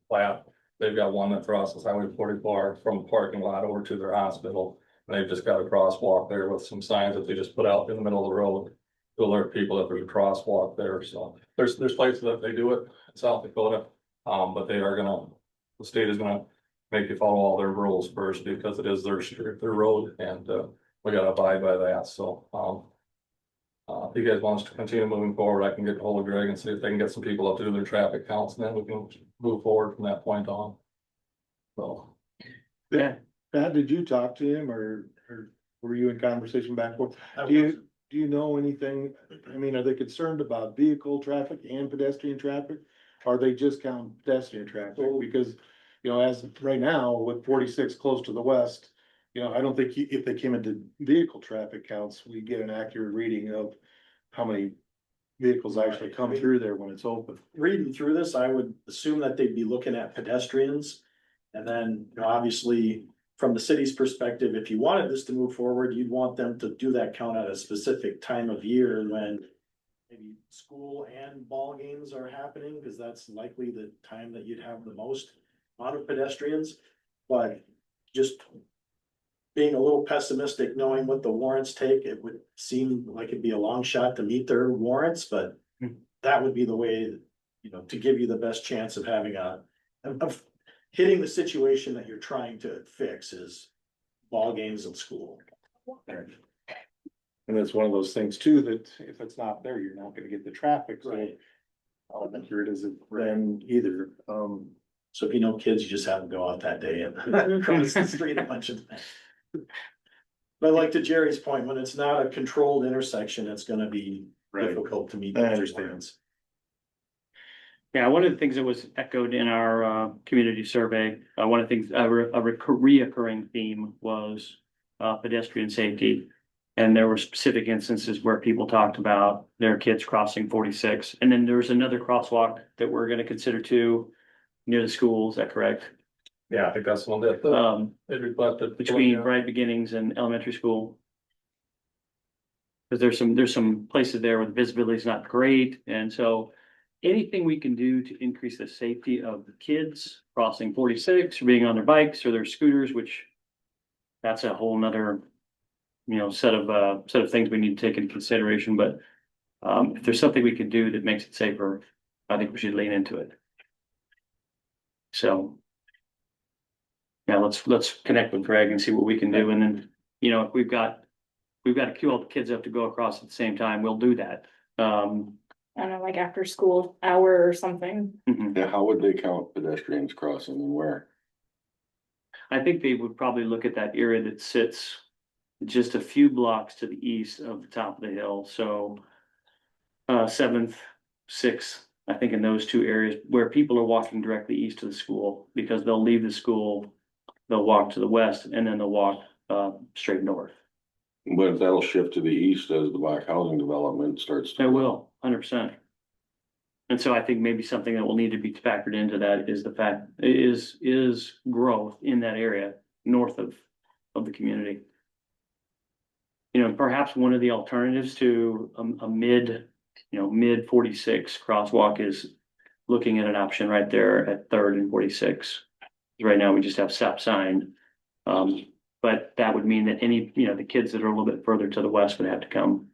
[SPEAKER 11] plat. They've got one that crosses Highway 44 from the parking lot over to their hospital. And they've just got a crosswalk there with some signs that they just put out in the middle of the road to alert people that there's a crosswalk there. So there's places that they do it in South Dakota. But the state is gonna make you follow all their rules first because it is their street, their road, and we gotta abide by that. So if you guys want us to continue moving forward, I can get hold of Greg and see if they can get some people up to do their traffic counts, and then we can move forward from that point on. So.
[SPEAKER 2] Yeah.
[SPEAKER 5] Pat, did you talk to him or were you in conversation back and forth? Do you know anything? I mean, are they concerned about vehicle traffic and pedestrian traffic? Or are they just count pedestrian traffic? Because, as right now with 46 close to the west, I don't think if they came into vehicle traffic counts, we get an accurate reading of how many vehicles actually come through there when it's open.
[SPEAKER 9] Reading through this, I would assume that they'd be looking at pedestrians. And then, obviously, from the city's perspective, if you wanted this to move forward, you'd want them to do that count at a specific time of year when maybe school and ball games are happening, because that's likely the time that you'd have the most amount of pedestrians. But just being a little pessimistic, knowing what the warrants take, it would seem like it'd be a long shot to meet their warrants, but that would be the way, you know, to give you the best chance of having of hitting the situation that you're trying to fix is ball games in school.
[SPEAKER 5] And it's one of those things too, that if it's not there, you're not gonna get the traffic, so.
[SPEAKER 9] Right.
[SPEAKER 5] How accurate is it then either,
[SPEAKER 9] So if you know kids, you just have them go out that day and cross the street a bunch of times. But like to Jerry's point, when it's not a controlled intersection, it's gonna be difficult to meet
[SPEAKER 5] I
[SPEAKER 9] those
[SPEAKER 5] understand.
[SPEAKER 9] requirements.
[SPEAKER 2] Yeah, one of the things that was echoed in our community survey, one of the things, a reoccurring theme was pedestrian safety. And there were specific instances where people talked about their kids crossing 46. And then there's another crosswalk that we're gonna consider too, near the school, is that correct?
[SPEAKER 11] Yeah, I think that's one that, it requested.
[SPEAKER 2] Between Bright Beginnings and elementary school. Because there's some places there where the visibility is not great, and so anything we can do to increase the safety of the kids crossing 46 or being on their bikes or their scooters, which that's a whole nother, you know, set of things we need to take into consideration, but if there's something we can do that makes it safer, I think we should lean into it. So yeah, let's connect with Greg and see what we can do, and then, you know, if we've got to queue all the kids up to go across at the same time, we'll do that.
[SPEAKER 7] I don't know, like after school hour or something.
[SPEAKER 5] yeah, how would they count pedestrians crossing and where?
[SPEAKER 2] I think they would probably look at that area that sits just a few blocks to the east of the top of the hill, so 7th, 6th, I think in those two areas where people are walking directly east to the school, because they'll leave the school, they'll walk to the west, and then they'll walk straight north.
[SPEAKER 5] But that'll shift to the east as the black housing development starts to.
[SPEAKER 2] It will, 100%. And so I think maybe something that will need to be factored into that is the fact is growth in that area north of the community. You know, perhaps one of the alternatives to a mid 46 crosswalk is looking at an option right there at 3rd and 46. Right now, we just have stop sign. But that would mean that any, you know, the kids that are a little bit further to the west would have to come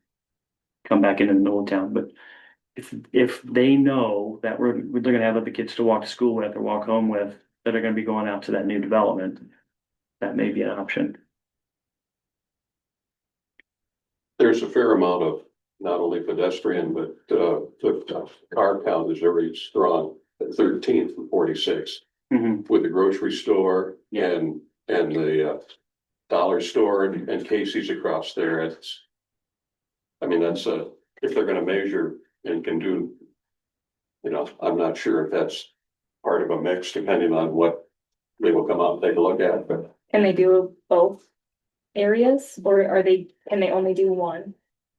[SPEAKER 2] back into the middle of town. But if they know that they're gonna have other kids to walk to school with or walk home with, that are gonna be going out to that new development, that may be an option.
[SPEAKER 8] There's a fair amount of not only pedestrian, but the car count is very strong at 13th and 46 with the grocery store and the dollar store and Casey's across there. It's, I mean, that's if they're gonna measure and can do, you know, I'm not sure if that's part of a mix, depending on what they will come out and take a look at, but.
[SPEAKER 7] Can they do both areas, or can they only do one?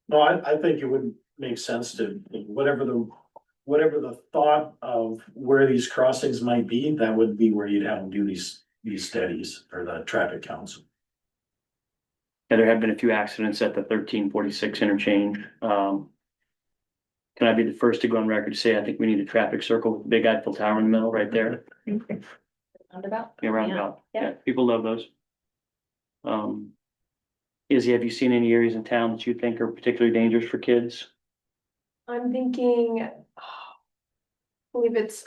[SPEAKER 9] No, I think it would make sense to, whatever the thought of where these crossings might be, that would be where you'd have them do these studies or the traffic counts.
[SPEAKER 2] Yeah, there have been a few accidents at the 1346 interchange. Can I be the first to go on record to say I think we need a traffic circle with the big Eiffel Tower in the middle right there?
[SPEAKER 7] Roundabout.
[SPEAKER 2] Yeah, roundabout.
[SPEAKER 7] Yeah.
[SPEAKER 2] Yeah, people love those. Izzy, have you seen any areas in town that you think are particularly dangerous for kids?
[SPEAKER 12] I'm thinking, I believe it's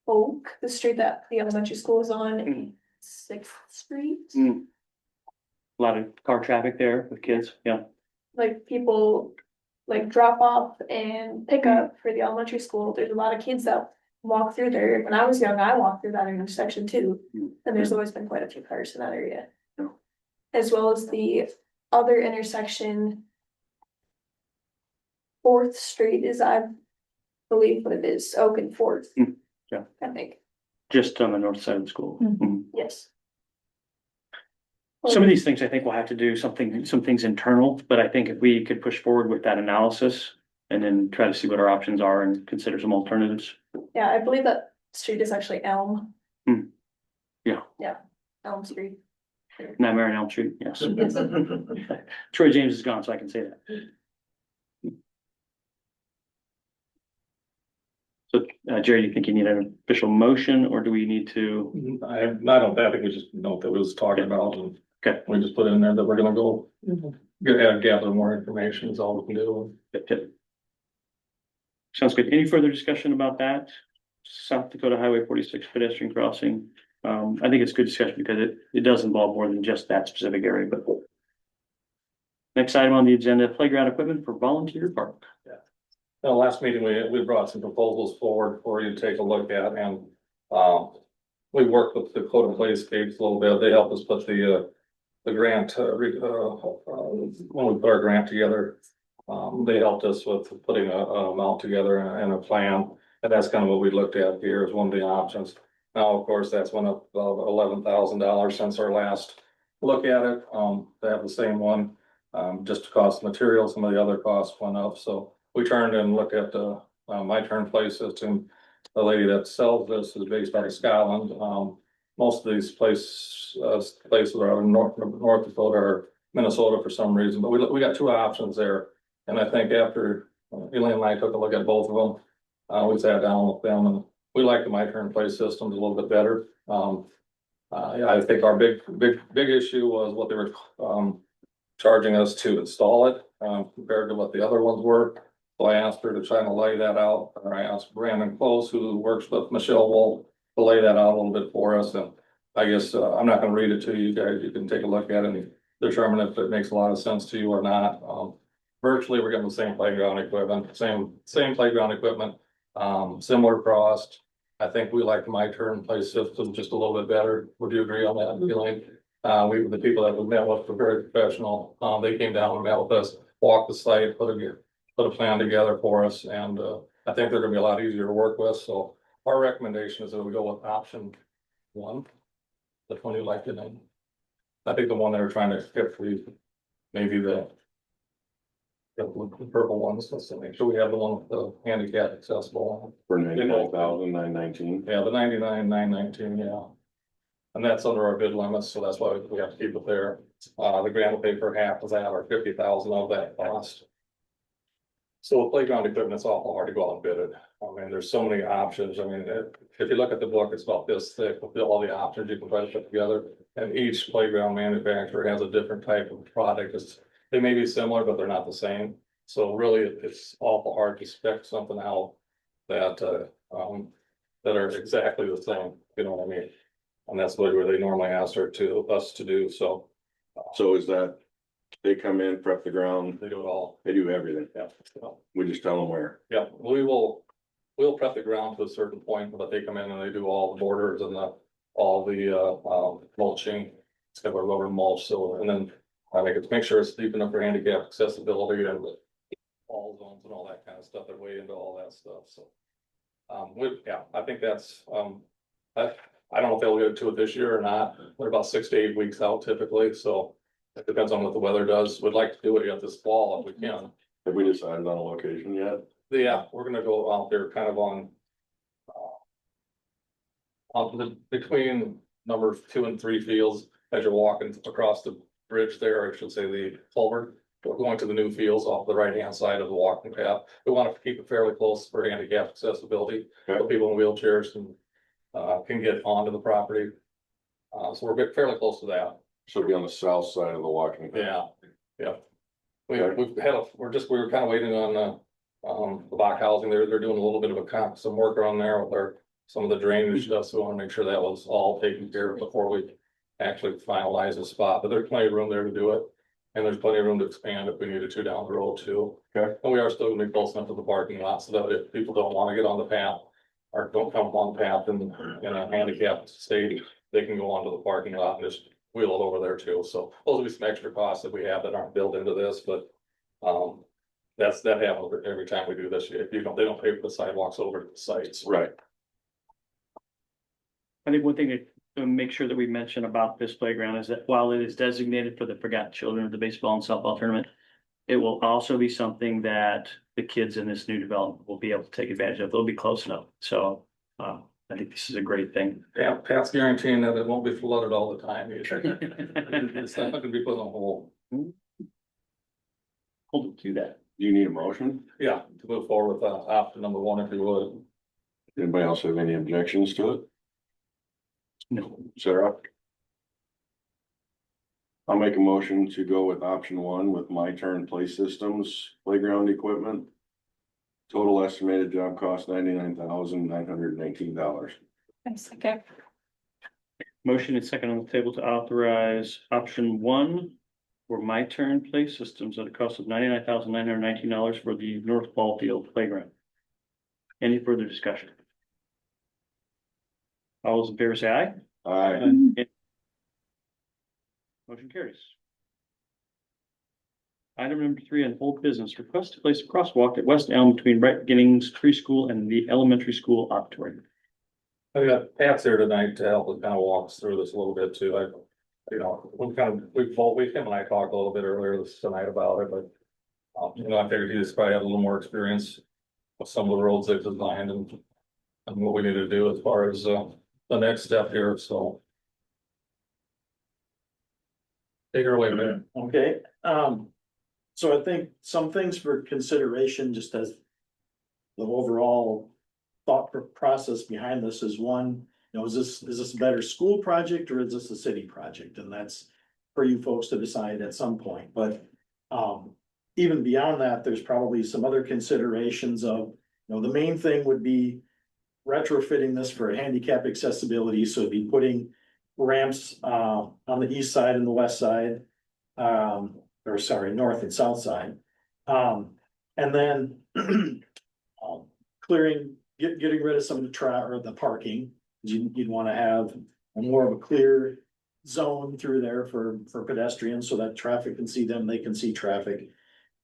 [SPEAKER 12] Oak, the street that the elementary school is on, 6th Street.
[SPEAKER 2] A lot of car traffic there with kids, yeah.
[SPEAKER 12] Like people like drop off and pick up for the elementary school. There's a lot of kids that walk through there. When I was young, I walked through that intersection too. And there's always been quite a few cars in that area. As well as the other intersection. 4th Street is, I believe what it is, Oak and 4th.
[SPEAKER 2] Yeah.
[SPEAKER 12] I think,
[SPEAKER 2] Just on the north side of the school.
[SPEAKER 12] yes.
[SPEAKER 2] Some of these things I think we'll have to do some things internal, but I think if we could push forward with that analysis and then try to see what our options are and consider some alternatives.
[SPEAKER 12] Yeah, I believe that street is actually Elm.
[SPEAKER 2] Yeah.
[SPEAKER 12] Yeah, Elm Street.
[SPEAKER 2] Not Marion Elm Street, yes. Troy James is gone, so I can say that. So, Jerry, do you think you need an official motion, or do we need to?
[SPEAKER 11] I think we just note that we was talking about and
[SPEAKER 2] Okay.
[SPEAKER 11] We just put in there that we're gonna go gather more information is all we can do.
[SPEAKER 2] Sounds good. Any further discussion about that? South Dakota Highway 46 pedestrian crossing. I think it's good discussion because it does involve more than just that specific area, but. Next item on the agenda, playground equipment for volunteer park.
[SPEAKER 11] The last meeting, we brought some proposals forward for you to take a look at, and we worked with the Dakota Playscapes a little bit. They helped us put the grant, when we put our grant together. They helped us with putting a amount together and a plan, and that's kind of what we looked at here as one of the options. Now, of course, that's went up about $11,000 since our last look at it. They have the same one, just the cost of materials, some of the other costs went up, so we turned and looked at the My Turn Play system. The lady that sells this is based out of Scotland. Most of these places are out in North Dakota or Minnesota for some reason, but we got two options there. And I think after Elaine and I took a look at both of them, we sat down with them and we like the My Turn Play systems a little bit better. Yeah, I think our big issue was what they were charging us to install it compared to what the other ones were. So I asked her to try to lay that out, or I asked Brandon Close, who works with Michelle Wolf, to lay that out a little bit for us. And I guess I'm not gonna read it to you guys. You can take a look at it and determine if it makes a lot of sense to you or not. Virtually, we're getting the same playground equipment, same playground equipment, similar cost. I think we like the My Turn Play system just a little bit better. Would you agree on that, Elaine? The people that we met with were very professional. They came down and met with us, walked the site, put a plan together for us, and I think they're gonna be a lot easier to work with. So our recommendation is that we go with option one, the one you liked it in. I think the one they were trying to get for you, maybe the purple ones. Let's make sure we have the one with the handicap accessible.
[SPEAKER 1] For 99,919.
[SPEAKER 11] Yeah, the 99,919, yeah. And that's under our bid limits, so that's why we have to keep it there. The grant will pay for half of that, or 50,000 of that cost. So with playground equipment, it's awful hard to go out and bid it. I mean, there's so many options. I mean, if you look at the book, it's about this thick with all the options you can try to put together. And each playground manufacturer has a different type of product. They may be similar, but they're not the same. So really, it's awful hard to spec something out that are exactly the same. You know what I mean? And that's what they normally ask us to do. So
[SPEAKER 1] So is that, they come in, prep the ground,
[SPEAKER 11] they do it all.
[SPEAKER 1] they do everything.
[SPEAKER 11] Yeah. So,
[SPEAKER 1] We just tell them where.
[SPEAKER 11] yeah, we'll prep the ground to a certain point, but they come in and they do all the borders and all the mulching. It's got a rubber mulch, so, and then I make sure it's deep enough for handicap accessibility and all zones and all that kind of stuff. They're way into all that stuff, so. I think that's, I don't know if they'll get to it this year or not. We're about 6 to 8 weeks out typically, so it depends on what the weather does. We'd like to do it yet this fall if we can.
[SPEAKER 1] Have we decided on a location yet?
[SPEAKER 11] Yeah, we're gonna go out there kind of on between number 2 and 3 fields as you're walking across the bridge there, I should say the culvert. We're going to the new fields off the right-hand side of the walking path. We want to keep it fairly close for handicap accessibility.
[SPEAKER 1] Okay.
[SPEAKER 11] So people in wheelchairs can get onto the property. So we're fairly close to that.
[SPEAKER 1] So it'll be on the south side of the walking path.
[SPEAKER 11] Yeah. We were kind of waiting on the Bach housing. They're doing a little bit of some work around there with some of the drainage stuff. So we want to make sure that was all taken care of before we actually finalize the spot. But there's plenty of room there to do it. And there's plenty of room to expand if we needed to down the road too.
[SPEAKER 1] Okay.
[SPEAKER 11] And we are still gonna be close enough to the parking lot so that if people don't want to get on the path or don't come on the path in a handicapped state, they can go onto the parking lot and just wheel it over there too. So those will be some extra costs that we have that aren't built into this, but that happens every time we do this. If they don't pay for the sidewalks over to the sites.
[SPEAKER 1] Right.
[SPEAKER 2] I think one thing to make sure that we mention about this playground is that while it is designated for the forgotten children of the baseball and softball tournament, it will also be something that the kids in this new development will be able to take advantage of. They'll be close enough. So I think this is a great thing.
[SPEAKER 11] Yeah, Pat's guaranteeing that it won't be flooded all the time either. It's not gonna be put on hold.
[SPEAKER 2] Hold to that.
[SPEAKER 1] Do you need a motion?
[SPEAKER 11] Yeah, to move forward with option number 1, if you would.
[SPEAKER 1] Anybody else have any objections to it?
[SPEAKER 2] No.
[SPEAKER 1] Sarah?
[SPEAKER 5] I'll make a motion to go with option one with My Turn Play Systems playground equipment. Total estimated job cost $99,919.
[SPEAKER 10] Okay.
[SPEAKER 2] Motion is second on the table to authorize option one for My Turn Play Systems at a cost of $99,919 for the North Ball Field Playground. Any further discussion? All those in favor say aye.
[SPEAKER 5] Aye.
[SPEAKER 2] Motion carries. Item number 3 on old business, request to place a crosswalk at West Elm between Bright Beginnings Preschool and the elementary school auditorium.
[SPEAKER 11] I got Pat's there tonight to help us kind of walk us through this a little bit too. Him and I talked a little bit earlier this tonight about it, but. I figured he just probably had a little more experience with some of the roads they've designed and what we need to do as far as, the next step here, so. Take her away, man.
[SPEAKER 9] Okay, so I think some things for consideration, just as the overall thought process behind this is one, is this a better school project or is this a city project? And that's for you folks to decide at some point, but, even beyond that, there's probably some other considerations of, the main thing would be retrofitting this for handicap accessibility, so it'd be putting ramps, on the east side and the west side. North and south side. And then getting rid of some of the parking. You'd want to have more of a clear zone through there for pedestrians so that traffic can see them, they can see traffic.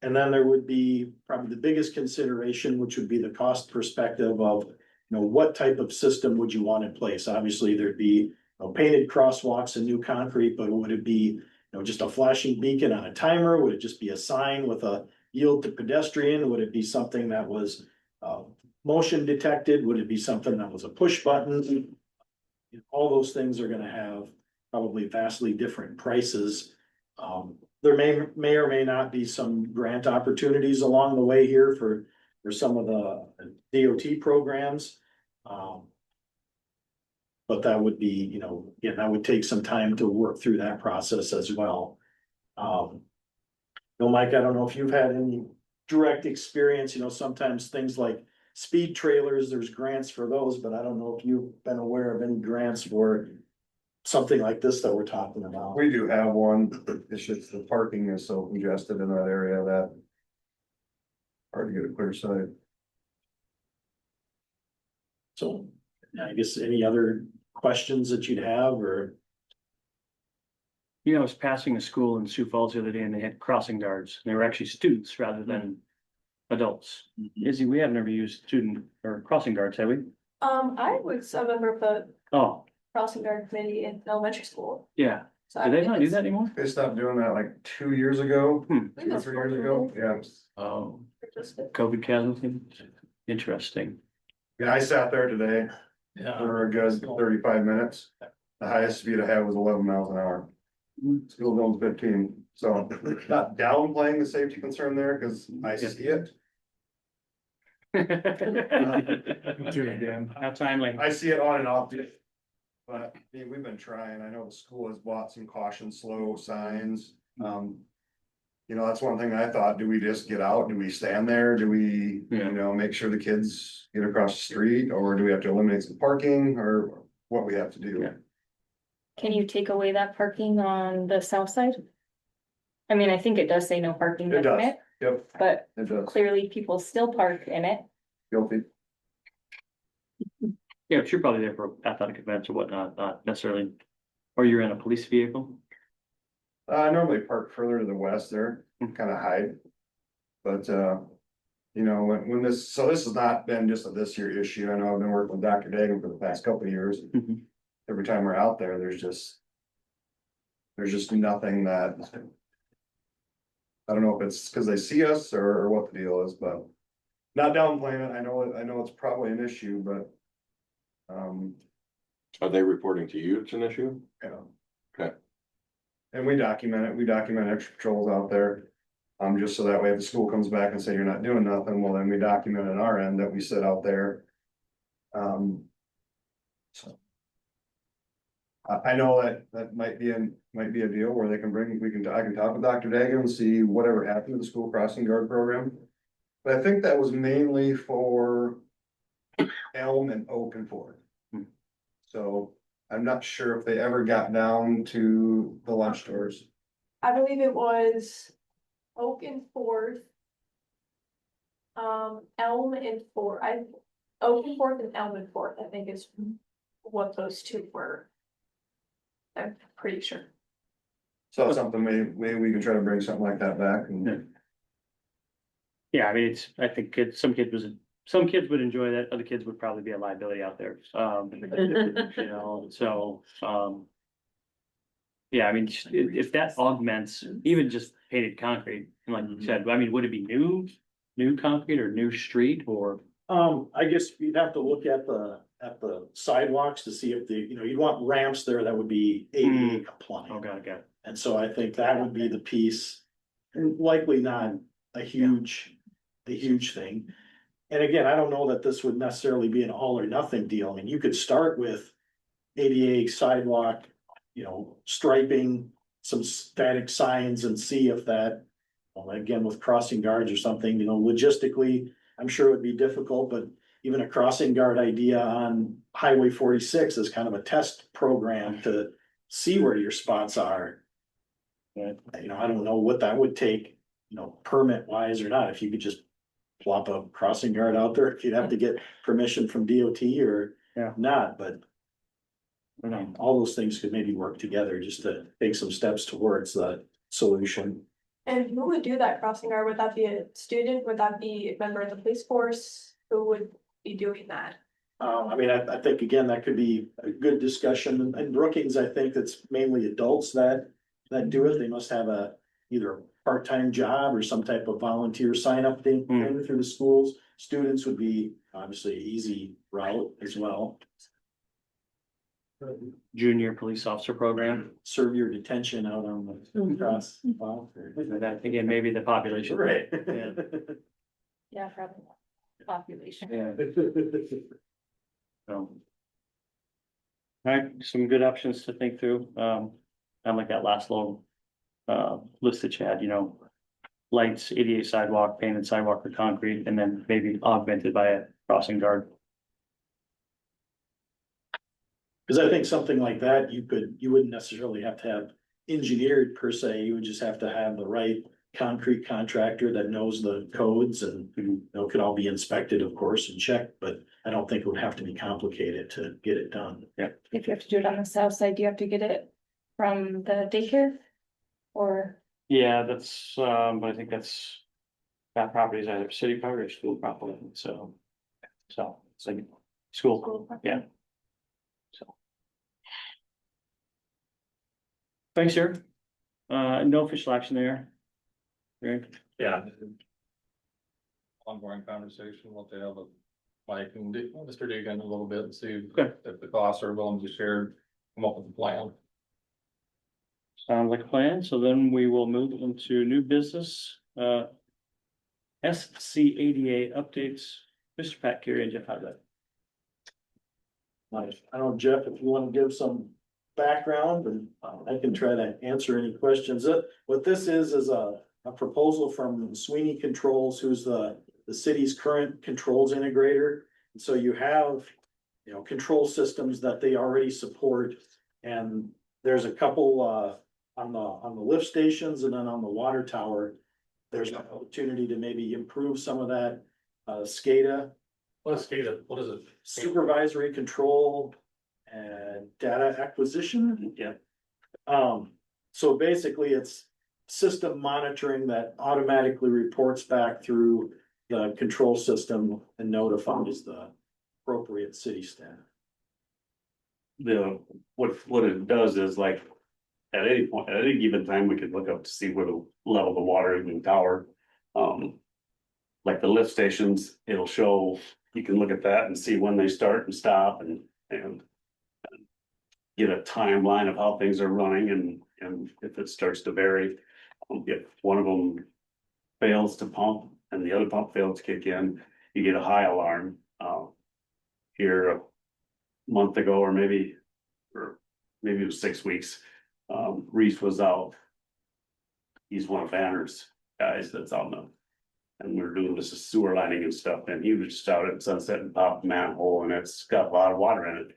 [SPEAKER 9] And then there would be probably the biggest consideration, which would be the cost perspective of, what type of system would you want in place? Obviously, there'd be painted crosswalks and new concrete, but would it be, just a flashing beacon on a timer? Would it just be a sign with a yield to pedestrian? Would it be something that was motion detected? Would it be something that was a push button? All those things are gonna have probably vastly different prices. There may or may not be some grant opportunities along the way here for some of the DOT programs. But that would be, that would take some time to work through that process as well. Mike, I don't know if you've had any direct experience, sometimes things like speed trailers, there's grants for those, but I don't know if you've been aware of any grants for something like this that we're talking about.
[SPEAKER 6] We do have one, it's just the parking is so congested in that area that hard to get a clear sight.
[SPEAKER 9] So I guess any other questions that you'd have or?
[SPEAKER 2] I was passing a school in Sioux Falls the other day and they had crossing guards. They were actually students rather than adults. Izzy, we have never used student or crossing guards, have we?
[SPEAKER 12] I was a member of the
[SPEAKER 2] Oh,
[SPEAKER 12] crossing guard committee in elementary school.
[SPEAKER 2] yeah.
[SPEAKER 12] So
[SPEAKER 2] Do they not do that anymore?
[SPEAKER 6] They stopped doing that like 2 years ago, 2 or 3 years ago, yeah.
[SPEAKER 2] Oh, COVID casualty. Interesting.
[SPEAKER 6] Yeah, I sat there today for a good 35 minutes. The highest speed I had was 11 miles an hour. School zone's 15, so not downplaying the safety concern there, cause I see it.
[SPEAKER 2] How timely.
[SPEAKER 6] I see it on and off. But we've been trying. I know the school has bought some caution slow signs. That's one thing I thought, do we just get out? Do we stand there? Do we, make sure the kids get across the street, or do we have to eliminate some parking, or what we have to do?
[SPEAKER 2] Yeah.
[SPEAKER 10] Can you take away that parking on the south side? I mean, I think it does say no parking,
[SPEAKER 6] It
[SPEAKER 10] doesn't
[SPEAKER 6] does.
[SPEAKER 10] it?
[SPEAKER 6] Yep,
[SPEAKER 10] But
[SPEAKER 6] it does.
[SPEAKER 10] clearly people still park in it.
[SPEAKER 6] Guilty.
[SPEAKER 2] Yeah, but you're probably there for athletic events or whatnot, not necessarily, or you're in a police vehicle.
[SPEAKER 6] I normally park further to the west there, kind of hide. But, when this has not been just a this year issue. I know I've been working with Dr. Dagan for the past couple of years.
[SPEAKER 2] Mhm.
[SPEAKER 6] Every time we're out there, there's just nothing that. I don't know if it's because they see us or what the deal is, but not downplaying it. I know it's probably an issue, but.
[SPEAKER 5] Are they reporting to you it's an issue?
[SPEAKER 6] Yeah.
[SPEAKER 5] Okay.
[SPEAKER 6] And we document it. We document extra patrols out there. Just so that way if the school comes back and say you're not doing nothing, well, then we document on our end that we sit out there. So. I know that might be a deal where they can bring, I can talk with Dr. Dagan and see whatever happened to the school crossing guard program. But I think that was mainly for Elm and Oak and Ford. So I'm not sure if they ever got down to the lunch stores.
[SPEAKER 12] I believe it was Oak and Fourth. Elm and Fourth, Oak and Fourth and Elm and Fourth, I think is what those two were. I'm pretty sure.
[SPEAKER 6] So it's something, maybe we can try to bring something like that back and.
[SPEAKER 2] Yeah, I mean, I think some kids would enjoy that, other kids would probably be a liability out there, you know, so, yeah, I mean, if that augments, even just painted concrete, like you said, I mean, would it be new concrete or new street or?
[SPEAKER 9] I guess you'd have to look at the sidewalks to see if you'd want ramps there that would be ADA compliant.
[SPEAKER 2] Okay.
[SPEAKER 9] And so I think that would be the piece, and likely not a huge thing. And again, I don't know that this would necessarily be an all or nothing deal. I mean, you could start with ADA sidewalk, striping, some static signs and see if that, well, again, with crossing guards or something, logistically, I'm sure it would be difficult, but even a crossing guard idea on Highway 46 is kind of a test program to see where your spots are. I don't know what that would take, permit wise or not, if you could just plop a crossing guard out there, if you'd have to get permission from DOT or not, but all those things could maybe work together just to take some steps towards the solution.
[SPEAKER 12] And who would do that crossing guard? Would that be a student? Would that be a member of the police force? Who would be doing that?
[SPEAKER 9] I mean, I think again, that could be a good discussion, and Brookings, I think that's mainly adults that do it. They must have either a part-time job or some type of volunteer sign-up thing through the schools. Students would be obviously an easy route as well.
[SPEAKER 2] Junior police officer program.
[SPEAKER 9] Serve your detention out on the cross. Wow.
[SPEAKER 2] That, again, maybe the population.
[SPEAKER 9] Right.
[SPEAKER 2] Yeah.
[SPEAKER 10] Yeah, probably population.
[SPEAKER 2] Yeah. So. All right, some good options to think through. I like that last little list that you had, lights, ADA sidewalk, painted sidewalk or concrete, and then maybe augmented by a crossing guard.
[SPEAKER 9] Cause I think something like that, you wouldn't necessarily have to have engineered per se, you would just have to have the right concrete contractor that knows the codes and, could all be inspected, of course, and checked, but I don't think it would have to be complicated to get it done.
[SPEAKER 2] Yeah.
[SPEAKER 10] If you have to do it on the south side, do you have to get it from the daycare? Or?
[SPEAKER 2] Yeah, that's, I think that property is either city property or school property, so it's like school, yeah. So. Thanks, sir. No official action there. Right.
[SPEAKER 11] Yeah. Ongoing conversation, we'll have to have Mike and Mr. Deegan a little bit and see if the costs are willing to share, come up with a plan.
[SPEAKER 2] Sounds like a plan, so then we will move into new business, SC88 updates. Mr. Pat Carey and Jeff Howard.
[SPEAKER 9] Nice. I don't know, Jeff, if you want to give some background, and I can try to answer any questions. What this is a proposal from Sweeney Controls, who's the city's current controls integrator. And so you have, control systems that they already support, and there's a couple on the lift stations, and then on the water tower, there's an opportunity to maybe improve some of that SCADA.
[SPEAKER 11] What is SCADA? What is it?
[SPEAKER 9] Supervisory control and data acquisition.
[SPEAKER 2] Yeah.
[SPEAKER 9] So basically it's system monitoring that automatically reports back through the control system and notifies the appropriate city staff.
[SPEAKER 1] What it does is, like, at any point, at any given time, we could look up to see where the level of the water is in the tower. Like the lift stations, it'll show, you can look at that and see when they start and stop and get a timeline of how things are running, and if it starts to vary, if one of them fails to pump and the other pump fails to kick in, you get a high alarm. Here a month ago, or maybe, or
[SPEAKER 13] maybe it was 6 weeks. Reese was out. He's one of Banner's guys that's on them. And we were doing this sewer lining and stuff, and he was just out at Sunset and popped a manhole, and it's got a lot of water in it.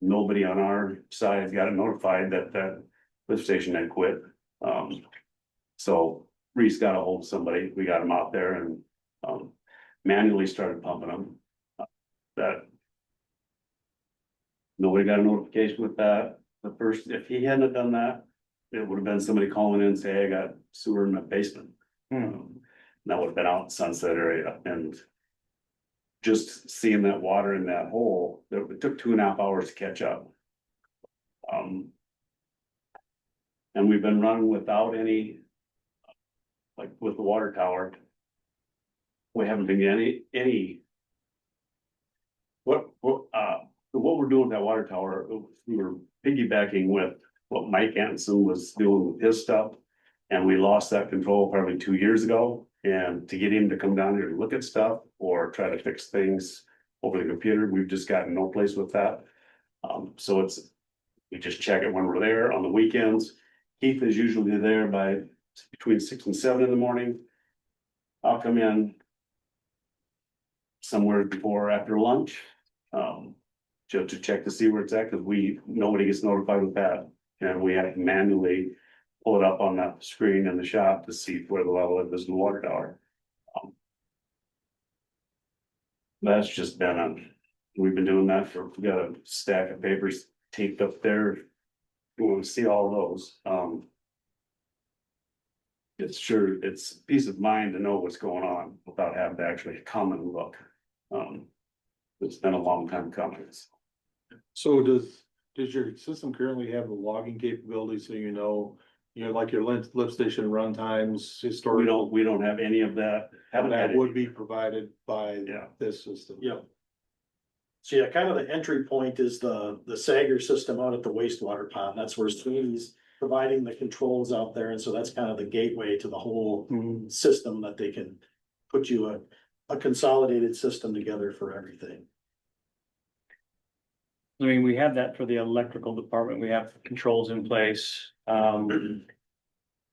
[SPEAKER 13] Nobody on our side got notified that that lift station had quit. So Reese got a hold of somebody, we got him out there and, manually started pumping them. That. Nobody got a notification with that. The first, if he hadn't have done that, it would have been somebody calling in and say, hey, I got sewer in my basement. That would have been out in Sunset area, and just seeing that water in that hole, it took 2.5 hours to catch up. And we've been running without any, like with the water tower. We haven't been any. What we're doing with that water tower, we were piggybacking with what Mike Anson was doing with his stuff. And we lost that control probably 2 years ago. And to get him to come down here and look at stuff or try to fix things over the computer, we've just gotten no place with that. So we just check it when we're there on the weekends. Keith is usually there by between 6 and 7 in the morning. I'll come in somewhere before or after lunch, just to check to see where it's at, because nobody gets notified with that. And we have to manually pull it up on that screen in the shop to see where the level is in the water tower. That's just been we've been doing that we got a stack of papers taped up there. We want to see all those. It's peace of mind to know what's going on without having to actually come and look. It's been a long time coming.
[SPEAKER 5] So does your system currently have the logging capability, so like your lift station run times, historical?
[SPEAKER 13] We don't have any of that.
[SPEAKER 5] That would be provided by this system.
[SPEAKER 9] Yeah. So yeah, kind of the entry point is the Sager system out at the wastewater pond. That's where Sweeney's providing the controls out there. And so that's kind of the gateway to the whole system, that they can put you a consolidated system together for everything.
[SPEAKER 2] I mean, we have that for the electrical department. We have controls in place. When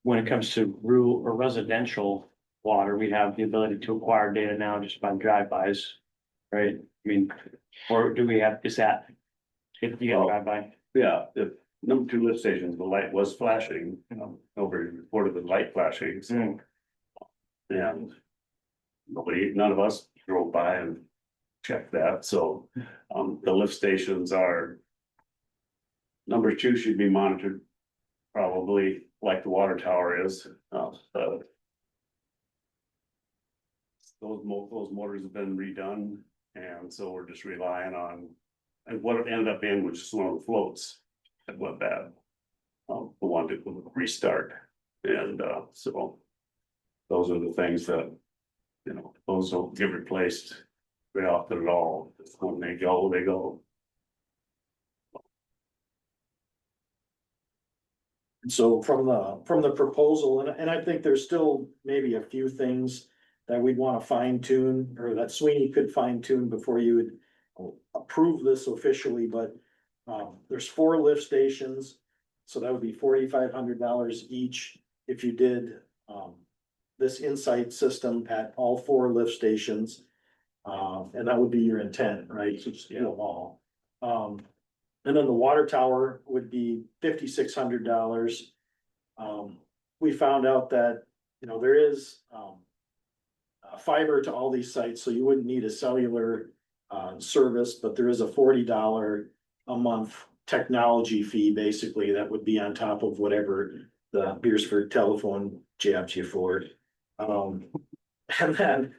[SPEAKER 2] it comes to rural or residential water, we have the ability to acquire data now just by drive-bys, right? I mean, or do we have, is that if you get a drive-by?
[SPEAKER 13] Yeah, the number 2 lift stations, the light was flashing, nobody reported the light flashing, so. And none of us drove by and checked that, so, the lift stations are. Number 2 should be monitored, probably like the water tower is, those motors have been redone, and so we're just relying on, and what it ended up being was just one of the floats that went bad. The one to restart, and so those are the things that, those don't get replaced very often at all. When they go, they go.
[SPEAKER 9] So from the proposal, and I think there's still maybe a few things that we'd want to fine tune, or that Sweeney could fine tune before you would approve this officially, but there's 4 lift stations. So that would be $4,500 each if you did this insight system at all 4 lift stations. And that would be your intent, right? So just do them all. And then the water tower would be $5,600. We found out that, there is fiber to all these sites, so you wouldn't need a cellular service, but there is a $40 a month technology fee, basically, that would be on top of whatever the Beresford telephone jabs you for. And then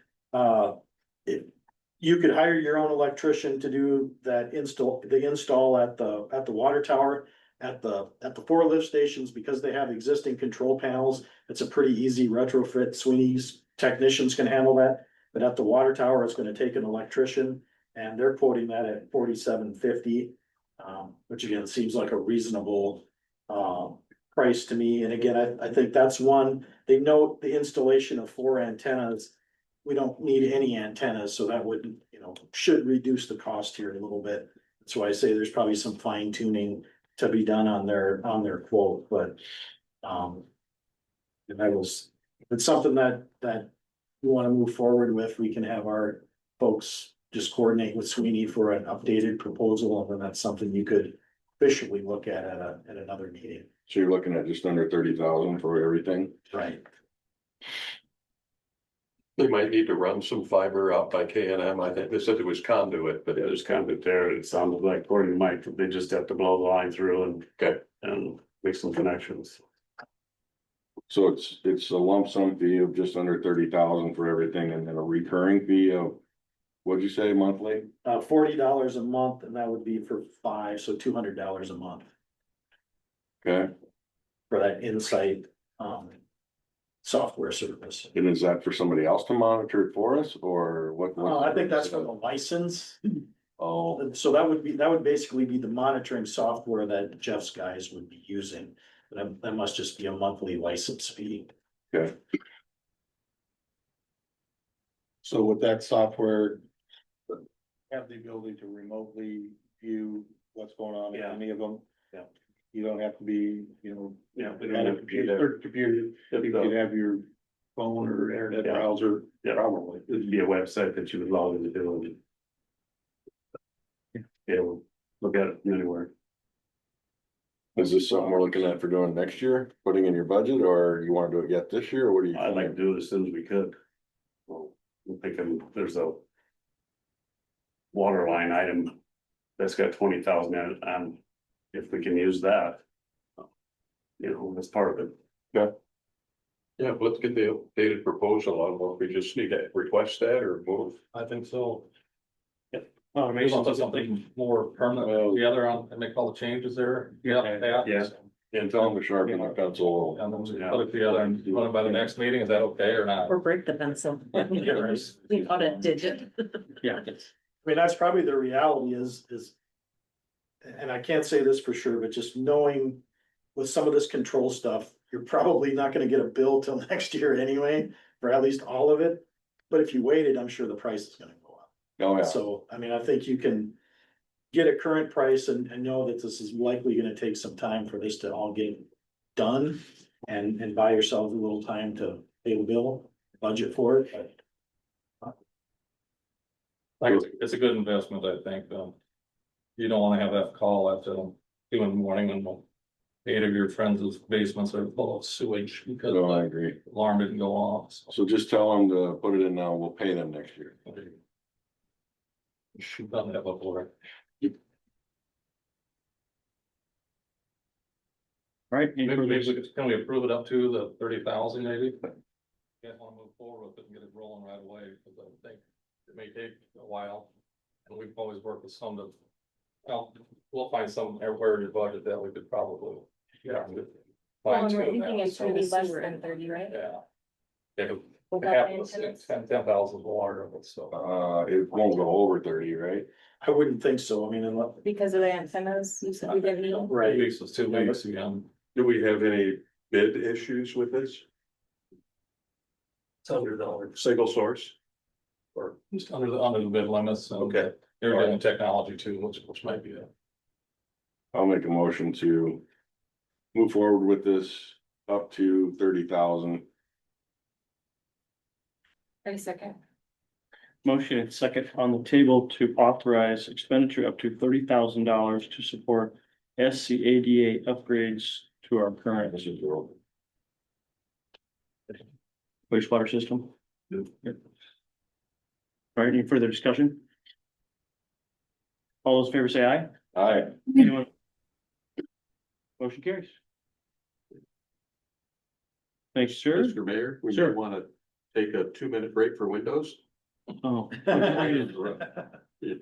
[SPEAKER 9] you could hire your own electrician to do that install at the water tower. At the 4 lift stations, because they have existing control panels, it's a pretty easy retrofit. Sweeney's technicians can handle that. But at the water tower, it's going to take an electrician, and they're quoting that at $4,750, which again seems like a reasonable price to me. And again, I think that's one. They note the installation of 4 antennas. We don't need any antennas, so that would, should reduce the cost here a little bit. That's why I say there's probably some fine tuning to be done on their quote, but, and that was, if it's something that we wanna move forward with, we can have our folks just coordinate with Sweeney for an updated proposal, and then that's something you could officially look at another meeting.
[SPEAKER 1] So you're looking at just under 30,000 for everything?
[SPEAKER 9] Right.
[SPEAKER 8] They might need to run some fiber out by K and M. I think they said it was conduit, but it
[SPEAKER 13] There's
[SPEAKER 8] was
[SPEAKER 13] kind of there, it sounded like according to Mike, they just have to blow the line through
[SPEAKER 8] okay.
[SPEAKER 13] and make some connections.
[SPEAKER 1] So it's a lump sum fee of just under 30,000 for everything, and then a recurring fee of, what'd you say, monthly?
[SPEAKER 9] $40 a month, and that would be for 5, so $200 a month
[SPEAKER 1] Okay,
[SPEAKER 9] for that Insight, software service.
[SPEAKER 1] and is that for somebody else to monitor it for us, or what?
[SPEAKER 9] I think that's for the license.
[SPEAKER 1] Oh,
[SPEAKER 9] So that would basically be the monitoring software that Jeff's guys would be using. That must just be a monthly license fee.
[SPEAKER 1] okay.
[SPEAKER 5] So with that software, have the ability to remotely view what's going on in
[SPEAKER 13] Yeah.
[SPEAKER 5] any of them?
[SPEAKER 9] Yeah.
[SPEAKER 5] You don't have to be,
[SPEAKER 13] Yeah, they
[SPEAKER 5] at
[SPEAKER 13] don't
[SPEAKER 5] a
[SPEAKER 13] have to be there.
[SPEAKER 5] computer, you could have your phone or internet
[SPEAKER 13] Yeah.
[SPEAKER 5] browser,
[SPEAKER 13] Yeah.
[SPEAKER 5] probably.
[SPEAKER 13] It'd be a website that you would log into and. Be able to look at it from anywhere.
[SPEAKER 1] Is this something we're looking at for doing next year, putting in your budget, or you wanna do it yet this year, or what do you?
[SPEAKER 13] I'd like to
[SPEAKER 1] think?
[SPEAKER 13] do it as soon as we could. Well, I'm thinking there's a. Water line item that's got 20,000 in it, and if we can use that. You know, that's part of it.
[SPEAKER 8] Yeah, let's get the updated proposal. I don't know if we just need to request that or move.
[SPEAKER 11] I think so.
[SPEAKER 2] Oh,
[SPEAKER 11] Maybe we'll put something more permanent together on and make all the changes there. Yeah.
[SPEAKER 13] Yeah.
[SPEAKER 1] Tell them to sharpen their pencil.
[SPEAKER 11] And then we put it together and run it by the next meeting. Is that okay or not?
[SPEAKER 3] Or break the pencil. You got a digit.
[SPEAKER 9] Yeah. I mean, that's probably the reality is, and I can't say this for sure, but just knowing with some of this control stuff, you're probably not gonna get a bill till next year anyway, for at least all of it. But if you waited, I'm sure the price is gonna go up.
[SPEAKER 1] Oh, yeah.
[SPEAKER 9] So, I mean, I think you can get a current price and know that this is likely gonna take some time for this to all get done. And buy yourself a little time to pay the bill, budget for it, but.
[SPEAKER 11] Like, it's a good investment, I think. You don't wanna have that call at 2 in the morning when 8 of your friends' basements are full of sewage because
[SPEAKER 1] No, I
[SPEAKER 11] the
[SPEAKER 1] agree.
[SPEAKER 11] alarm didn't go off.
[SPEAKER 1] So just tell them to put it in now, we'll pay them next year.
[SPEAKER 11] Should done that before.
[SPEAKER 2] Right, any
[SPEAKER 11] Maybe
[SPEAKER 2] further-
[SPEAKER 11] can we approve it up to the 30,000 maybe? You guys wanna move forward with it and get it rolling right away, because I think it may take a while. And we've always worked with some that, well, we'll find some everywhere in your budget that we could probably. Yeah.
[SPEAKER 10] Well,
[SPEAKER 11] Find
[SPEAKER 10] and
[SPEAKER 11] two
[SPEAKER 10] we're
[SPEAKER 11] of
[SPEAKER 10] thinking
[SPEAKER 11] them,
[SPEAKER 10] it's gonna be less than 30, right?
[SPEAKER 11] yeah. Yeah,
[SPEAKER 10] Will
[SPEAKER 11] half
[SPEAKER 10] that
[SPEAKER 11] of
[SPEAKER 10] be
[SPEAKER 11] the 10,000 water of it, so.
[SPEAKER 1] It won't go over 30, right?
[SPEAKER 9] I wouldn't think so, I mean, unless,
[SPEAKER 10] Because of the antennas, you said we didn't need.
[SPEAKER 9] right,
[SPEAKER 11] 2 weeks is 2 weeks again.
[SPEAKER 8] Do we have any bid issues with this?
[SPEAKER 9] it's under the.
[SPEAKER 8] Single source?
[SPEAKER 11] Or just under the bid limits. and
[SPEAKER 8] Okay.
[SPEAKER 11] They're doing technology too, which might be a.
[SPEAKER 1] I'll make a motion to move forward with this up to 30,000.
[SPEAKER 10] Any second.
[SPEAKER 2] Motion and second on the table to authorize expenditure up to $30,000 to support SCADA upgrades to our current wastewater system. Yep. All right, any further discussion? All those in favor say aye.
[SPEAKER 1] Aye.
[SPEAKER 2] Anyone? Motion carries. Thanks, sir.
[SPEAKER 8] Mr. Mayor, we
[SPEAKER 2] Sure.
[SPEAKER 8] may wanna take a 2-minute break for windows.
[SPEAKER 2] Oh.
[SPEAKER 8] You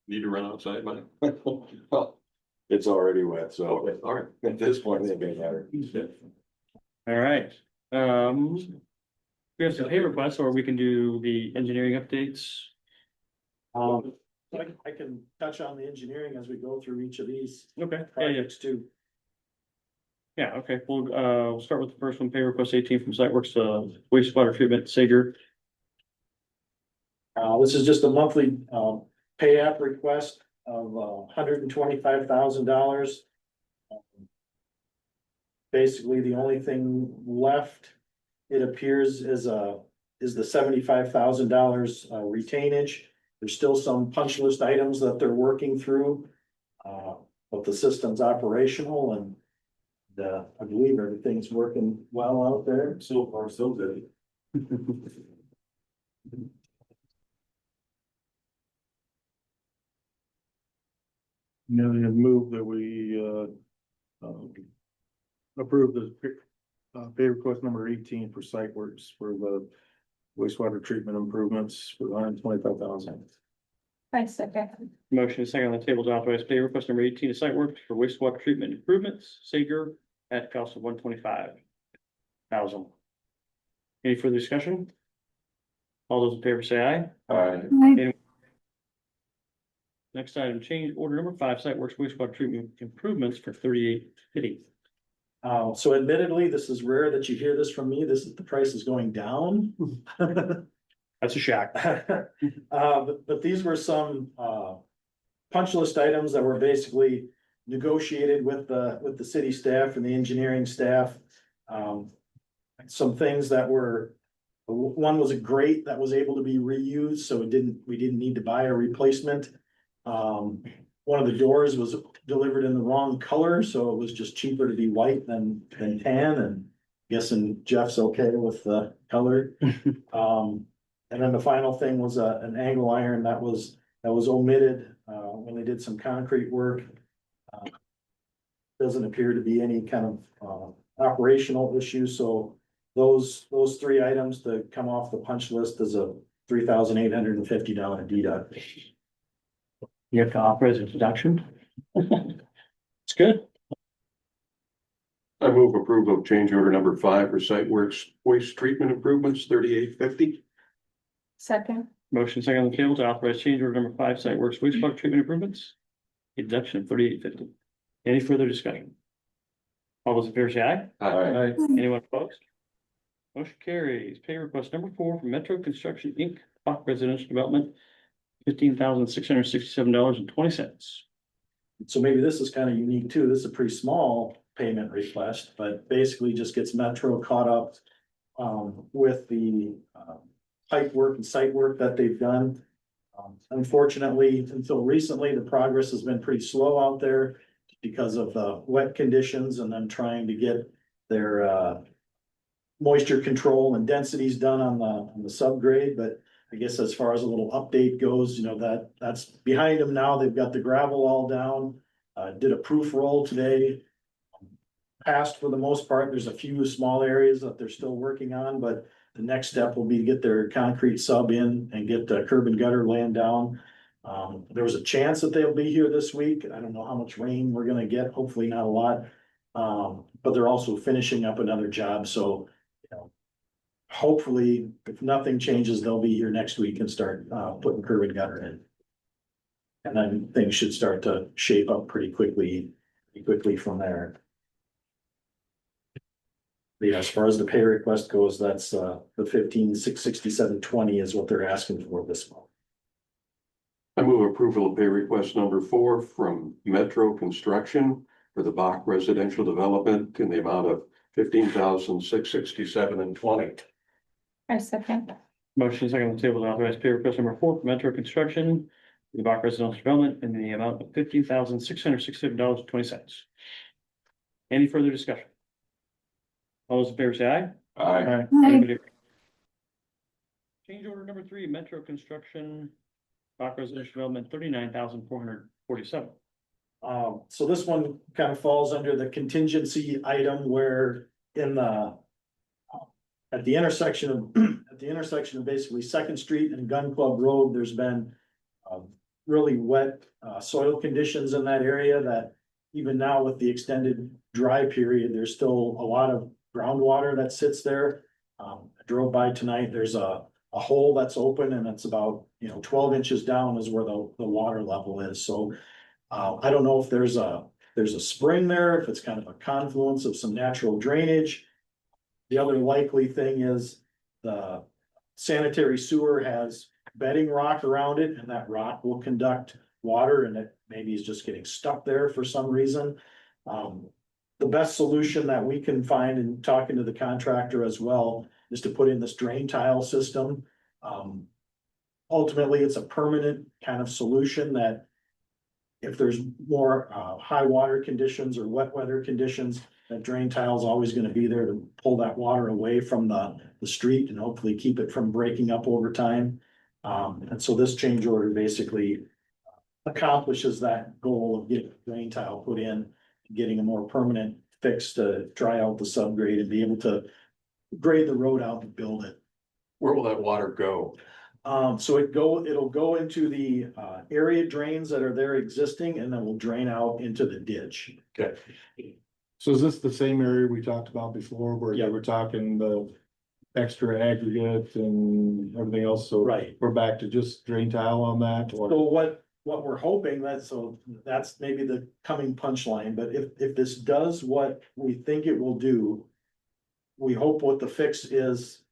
[SPEAKER 8] need to run outside, Mike?
[SPEAKER 1] It's already wet, so
[SPEAKER 8] Okay, all right.
[SPEAKER 1] at this point, it doesn't matter.
[SPEAKER 2] All right, we have some pay requests, or we can do the engineering updates.
[SPEAKER 9] I can touch on the engineering as we go through each of these
[SPEAKER 2] Okay, yeah,
[SPEAKER 9] projects too.
[SPEAKER 2] yeah, okay, we'll start with the first one, pay request 18 from Siteworks, wastewater treatment, Sager.
[SPEAKER 9] This is just a monthly, pay app request of $125,000. Basically, the only thing left, it appears, is the $75,000 retainage. There's still some punch list items that they're working through. But the system's operational and I believe everything's working well out there.
[SPEAKER 5] So far, so good. Now, I move that we, approve the, pay request number 18 for site works for the wastewater treatment improvements for $125,000.
[SPEAKER 7] I second.
[SPEAKER 2] Motion is second on the table to authorize pay request number 18 to site work for wastewater treatment improvements, Sager, at cost of $125,000. Any further discussion? All those in favor say aye.
[SPEAKER 8] Aye.
[SPEAKER 2] Next item, change order number 5, site works wastewater treatment improvements for $38.50.
[SPEAKER 9] So admittedly, this is rare that you hear this from me. The price is going down.
[SPEAKER 2] That's a shock.
[SPEAKER 9] But these were some, punch list items that were basically negotiated with the city staff and the engineering staff. Some things that were, one was a grate that was able to be reused, so we didn't need to buy a replacement. One of the doors was delivered in the wrong color, so it was just cheaper to be white than tan, and guessing Jeff's okay with the color. And then the final thing was an angle iron that was omitted when they did some concrete work. Doesn't appear to be any kind of operational issue, so those 3 items to come off the punch list is a $3,850 deduct.
[SPEAKER 2] You have to authorize a deduction. It's good.
[SPEAKER 8] I move approval of change order number 5 for site works waste treatment improvements, $38.50.
[SPEAKER 10] Second.
[SPEAKER 2] Motion second on the table to authorize change order number 5, site works wastewater treatment improvements. A deduction of $38.50. Any further discussion? All those in favor say aye.
[SPEAKER 8] Aye.
[SPEAKER 2] Anyone opposed? Motion carries. Pay request number 4 from Metro Construction Inc., Bach Residential Development, $15,667.20.
[SPEAKER 9] So maybe this is kind of unique too. This is a pretty small payment request, but basically just gets Metro caught up with the pipe work and site work that they've done. Unfortunately, until recently, the progress has been pretty slow out there because of wet conditions and then trying to get their moisture control and densities done on the subgrade. But I guess as far as a little update goes, you know, that's behind them now. They've got the gravel all down. Did a proof roll today. Passed for the most part. There's a few small areas that they're still working on, but the next step will be to get their concrete sub in and get the curb and gutter laying down. There was a chance that they'll be here this week. I don't know how much rain we're gonna get. Hopefully not a lot. But they're also finishing up another job, so you know, hopefully, if nothing changes, they'll be here next week and start putting curb and gutter in. And then things should start to shape up pretty quickly from there. Yeah, as far as the pay request goes, that's the $15,667.20 is what they're asking for this month.
[SPEAKER 8] I move approval of pay request number 4 from Metro Construction for the Bach Residential Development in the amount of $15,667.20.
[SPEAKER 10] I second.
[SPEAKER 2] Motion second on the table to authorize pay request number 4 for Metro Construction, the Bach Residential Development in the amount of $15,667.20. Any further discussion? All those in favor say aye.
[SPEAKER 8] Aye.
[SPEAKER 2] Anybody- Change order number 3, Metro Construction, Bach Residential Development, $39,447.
[SPEAKER 9] So this one kind of falls under the contingency item where in the at the intersection of basically Second Street and Gun Club Road, there's been really wet soil conditions in that area that even now with the extended dry period, there's still a lot of groundwater that sits there. I drove by tonight, there's a hole that's open and it's about, 12 inches down is where the water level is. So I don't know if there's a spring there, if it's kind of a confluence of some natural drainage. The other likely thing is the sanitary sewer has bedding rock around it and that rock will conduct water and it maybe is just getting stuck there for some reason. The best solution that we can find in talking to the contractor as well is to put in this drain tile system. Ultimately, it's a permanent kind of solution that if there's more high water conditions or wet weather conditions, that drain tile is always gonna be there to pull that water away from the street and hopefully keep it from breaking up over time. And so this change order basically accomplishes that goal of getting drain tile put in, getting a more permanent fix to dry out the subgrade and be able to grade the road out and build it.
[SPEAKER 8] Where will that water go?
[SPEAKER 9] So it'll go into the area drains that are there existing and then will drain out into the ditch.
[SPEAKER 8] Okay.
[SPEAKER 5] So is this the same area we talked about before where
[SPEAKER 9] Yeah.
[SPEAKER 5] they were talking the extra aggregate and everything else? So
[SPEAKER 9] Right.
[SPEAKER 5] we're back to just drain tile on that or?
[SPEAKER 9] So what we're hoping that's maybe the coming punchline, but if this does what we think it will do. We hope what the fix is.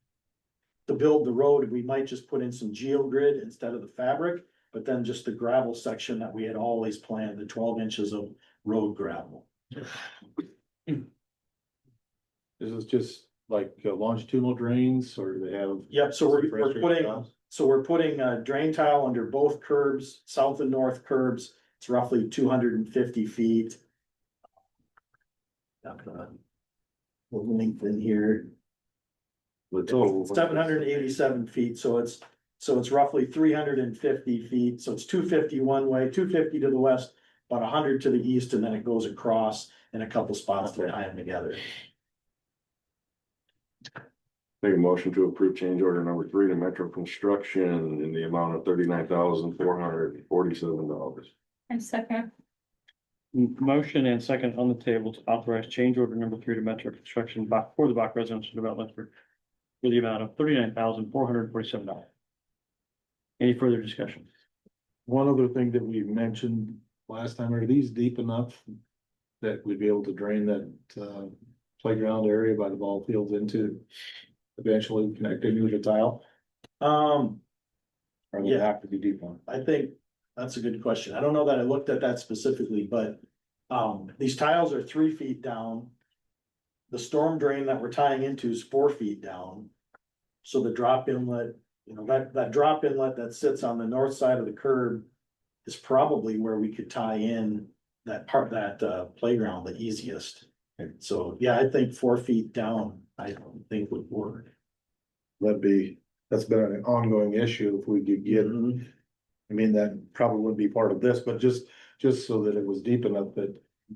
[SPEAKER 9] To build the road, we might just put in some geogrid instead of the fabric, but then just the gravel section that we had always planned, the 12 inches of road gravel.
[SPEAKER 5] Is this just like longitudinal drains or do they have?
[SPEAKER 9] Yep, so we're putting a drain tile under both curbs, south and north curbs. It's roughly 250 feet. We'll length in here.
[SPEAKER 5] The total.
[SPEAKER 9] 787 feet, so it's roughly 350 feet, so it's 250 one way, 250 to the west, about 100 to the east, and then it goes across in a couple spots to tie them together.
[SPEAKER 1] Make a motion to approve change order number 3 to Metro Construction in the amount of $39,447.
[SPEAKER 10] And second.
[SPEAKER 2] Motion and second on the table to authorize change order number 3 to Metro Construction for the Bach Residential Development for the amount of $39,447. Any further discussion?
[SPEAKER 5] One other thing that we mentioned last time, are these deep enough that we'd be able to drain that playground area by the ball fields into eventually connecting with the tile? Or they
[SPEAKER 9] Yeah.
[SPEAKER 5] have to be deep enough?
[SPEAKER 9] I think that's a good question. I don't know that I looked at that specifically, but these tiles are 3 feet down. The storm drain that we're tying into is 4 feet down. So the drop inlet, that drop inlet that sits on the north side of the curb is probably where we could tie in that playground the easiest. And so, yeah, I think 4 feet down, I don't think would work.
[SPEAKER 5] That's been an ongoing issue if we could get, I mean, that probably wouldn't be part of this, but just so that it was deep enough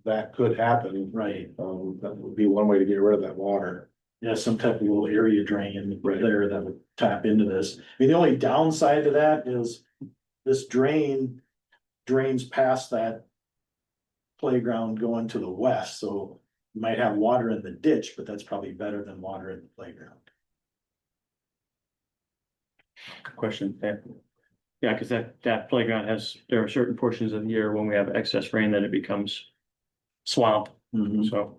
[SPEAKER 5] that could happen.
[SPEAKER 9] Right.
[SPEAKER 5] That would be one way to get rid of that water.
[SPEAKER 9] Yeah, some type of little area drain right there that would tap into this. I mean, the only downside to that is this drain drains past that playground going to the west, so you might have water in the ditch, but that's probably better than water in the playground.
[SPEAKER 2] Question. Yeah, because that playground there are certain portions of the year when we have excess rain that it becomes swamp, so.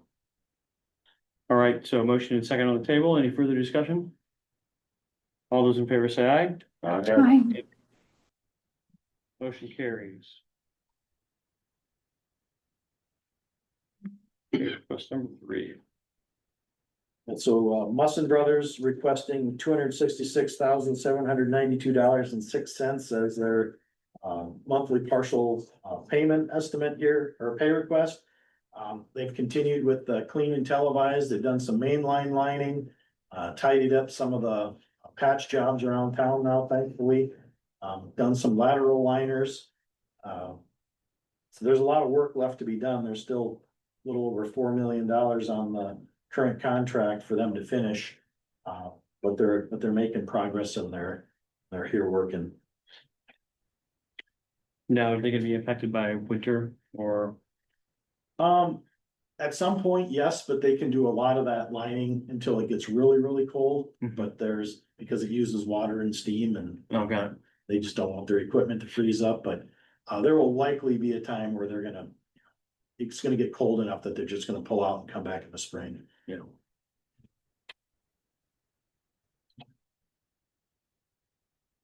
[SPEAKER 2] All right, so motion and second on the table. Any further discussion? All those in favor say aye.
[SPEAKER 10] Aye.
[SPEAKER 2] Motion carries. Request number 3.
[SPEAKER 9] And so Musson Brothers requesting $266,792.06 as their monthly partial payment estimate here, or pay request. They've continued with the clean and televised. They've done some mainline lining, tidied up some of the patch jobs around town now, thankfully. Done some lateral liners. So there's a lot of work left to be done. There's still a little over $4 million on the current contract for them to finish. But they're making progress and they're here working.
[SPEAKER 2] Now, are they gonna be affected by winter or?
[SPEAKER 9] At some point, yes, but they can do a lot of that lining until it gets really, really cold. But because it uses water and steam and they just don't want their equipment to freeze up, but there will likely be a time where it's gonna get cold enough that they're just gonna pull out and come back in the spring,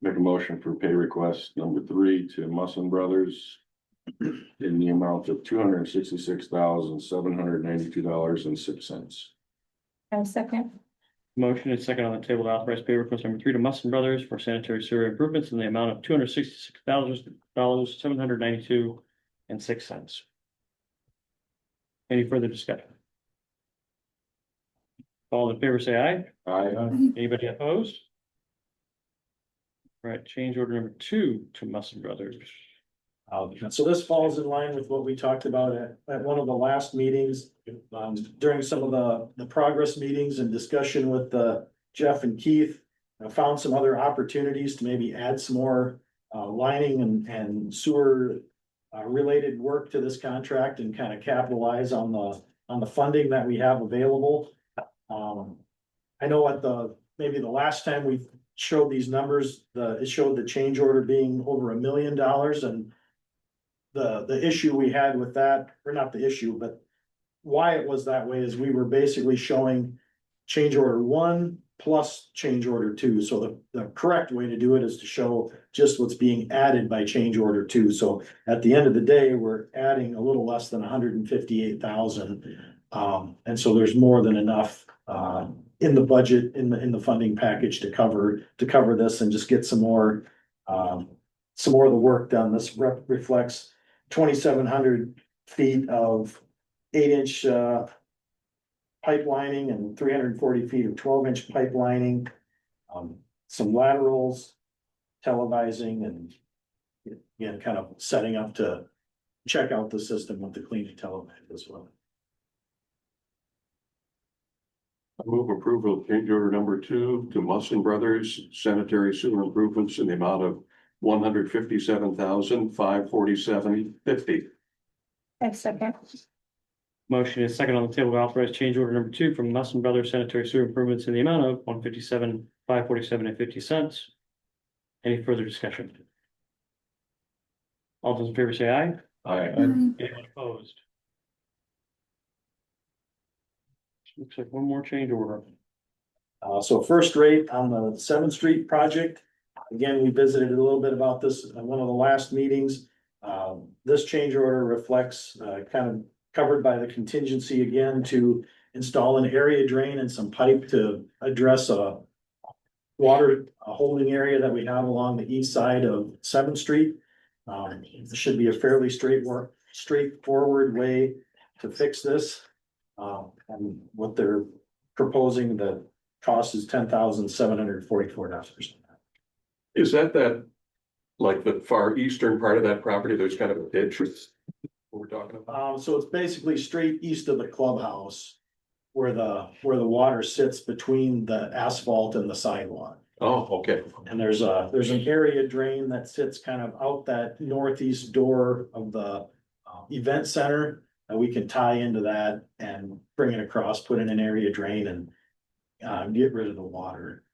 [SPEAKER 1] Make a motion for pay request number 3 to Musson Brothers
[SPEAKER 8] in the amount of $266,792.06.
[SPEAKER 10] And second.
[SPEAKER 2] Motion is second on the table to authorize pay request number 3 to Mustin Brothers for sanitary sewer improvements in the amount of $266,792.06. Any further discussion? All in favor, say aye.
[SPEAKER 8] Aye.
[SPEAKER 2] Anybody opposed? All right, change order number 2 to Mustin Brothers.
[SPEAKER 9] So this falls in line with what we talked about at one of the last meetings, during some of the progress meetings and discussion with, Jeff and Keith. I found some other opportunities to maybe add some more, lining and sewer, related work to this contract and kind of capitalize on the funding that we have available. I know maybe the last time we showed these numbers, it showed the change order being over $1 million, and the issue we had with that, or not the issue, but why it was that way is we were basically showing change order 1 plus change order 2. So the correct way to do it is to show just what's being added by change order 2. So at the end of the day, we're adding a little less than 158,000. And so there's more than enough in the budget, in the funding package to cover this and just get some more of the work done. This reflects 2,700 feet of 8-inch pipelining and 340 feet of 12-inch pipelining. Some laterals, televising, and again, kind of setting up to check out the system with the clean and televised as well.
[SPEAKER 8] I move approval of change order number 2 to Mustin Brothers sanitary sewer improvements in the amount of $157,547.50.
[SPEAKER 10] And second.
[SPEAKER 2] Motion is second on the table to authorize change order number 2 from Mustin Brothers sanitary sewer improvements in the amount of $157,547.50. Any further discussion? All those in favor say aye.
[SPEAKER 8] Aye.
[SPEAKER 2] Anyone opposed? Looks like one more change order.
[SPEAKER 9] So first rate on the 7th Street project. Again, we visited a little bit about this at one of the last meetings. This change order reflects, kind of covered by the contingency again to install an area drain and some pipe to address a holding area that we have along the east side of 7th Street. It should be a fairly straightforward way to fix this. And what they're proposing, the cost is $10,744.
[SPEAKER 8] Is that like the far eastern part of that property? There's kind of a ditch. What we're talking about?
[SPEAKER 9] So it's basically straight east of the clubhouse where the water sits between the asphalt and the sidewalk.
[SPEAKER 8] Oh, okay.
[SPEAKER 9] And there's an area drain that sits kind of out that northeast door of the event center. And we can tie into that and bring it across, put in an area drain and get rid of the water.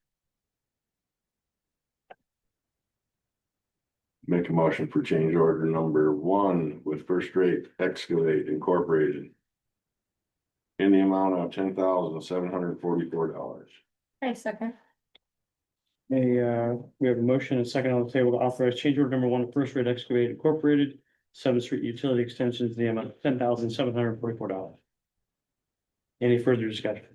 [SPEAKER 8] Make a motion for change order number 1 with First Rate Excavate Incorporated in the amount of $10,744.
[SPEAKER 10] I second.
[SPEAKER 2] We have a motion and a second on the table to authorize change order number 1 to First Rate Excavate Incorporated, 7th Street Utility Extensions, in the amount of $10,744. Any further discussion?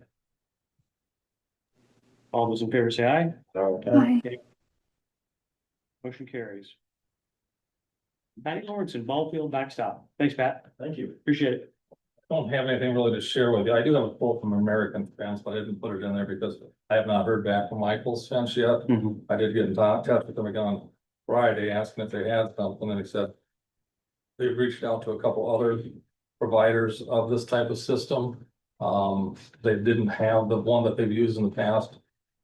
[SPEAKER 2] All those in favor say aye.
[SPEAKER 10] Aye.
[SPEAKER 2] Motion carries. Patty Lawrence in Ballfield backstop. Thanks, Pat.
[SPEAKER 9] Thank you.
[SPEAKER 2] Appreciate it.
[SPEAKER 11] I don't have anything really to share with you. I do have a quote from American Fence, but I didn't put it in there because I have not heard back from Michael's Fence yet. I did get in touch with them again on Friday, asking if they had something, and he said they've reached out to a couple other providers of this type of system. They didn't have the one that they've used in the past.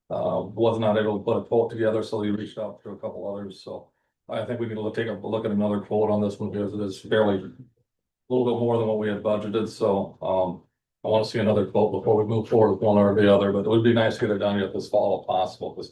[SPEAKER 11] Was not able to put a quote together, so they reached out to a couple others. So I think we can take a look at another quote on this one because it is fairly a little bit more than what we had budgeted. So I want to see another quote before we move forward with one or the other, but it would be nice to get it done yet this fall if possible, because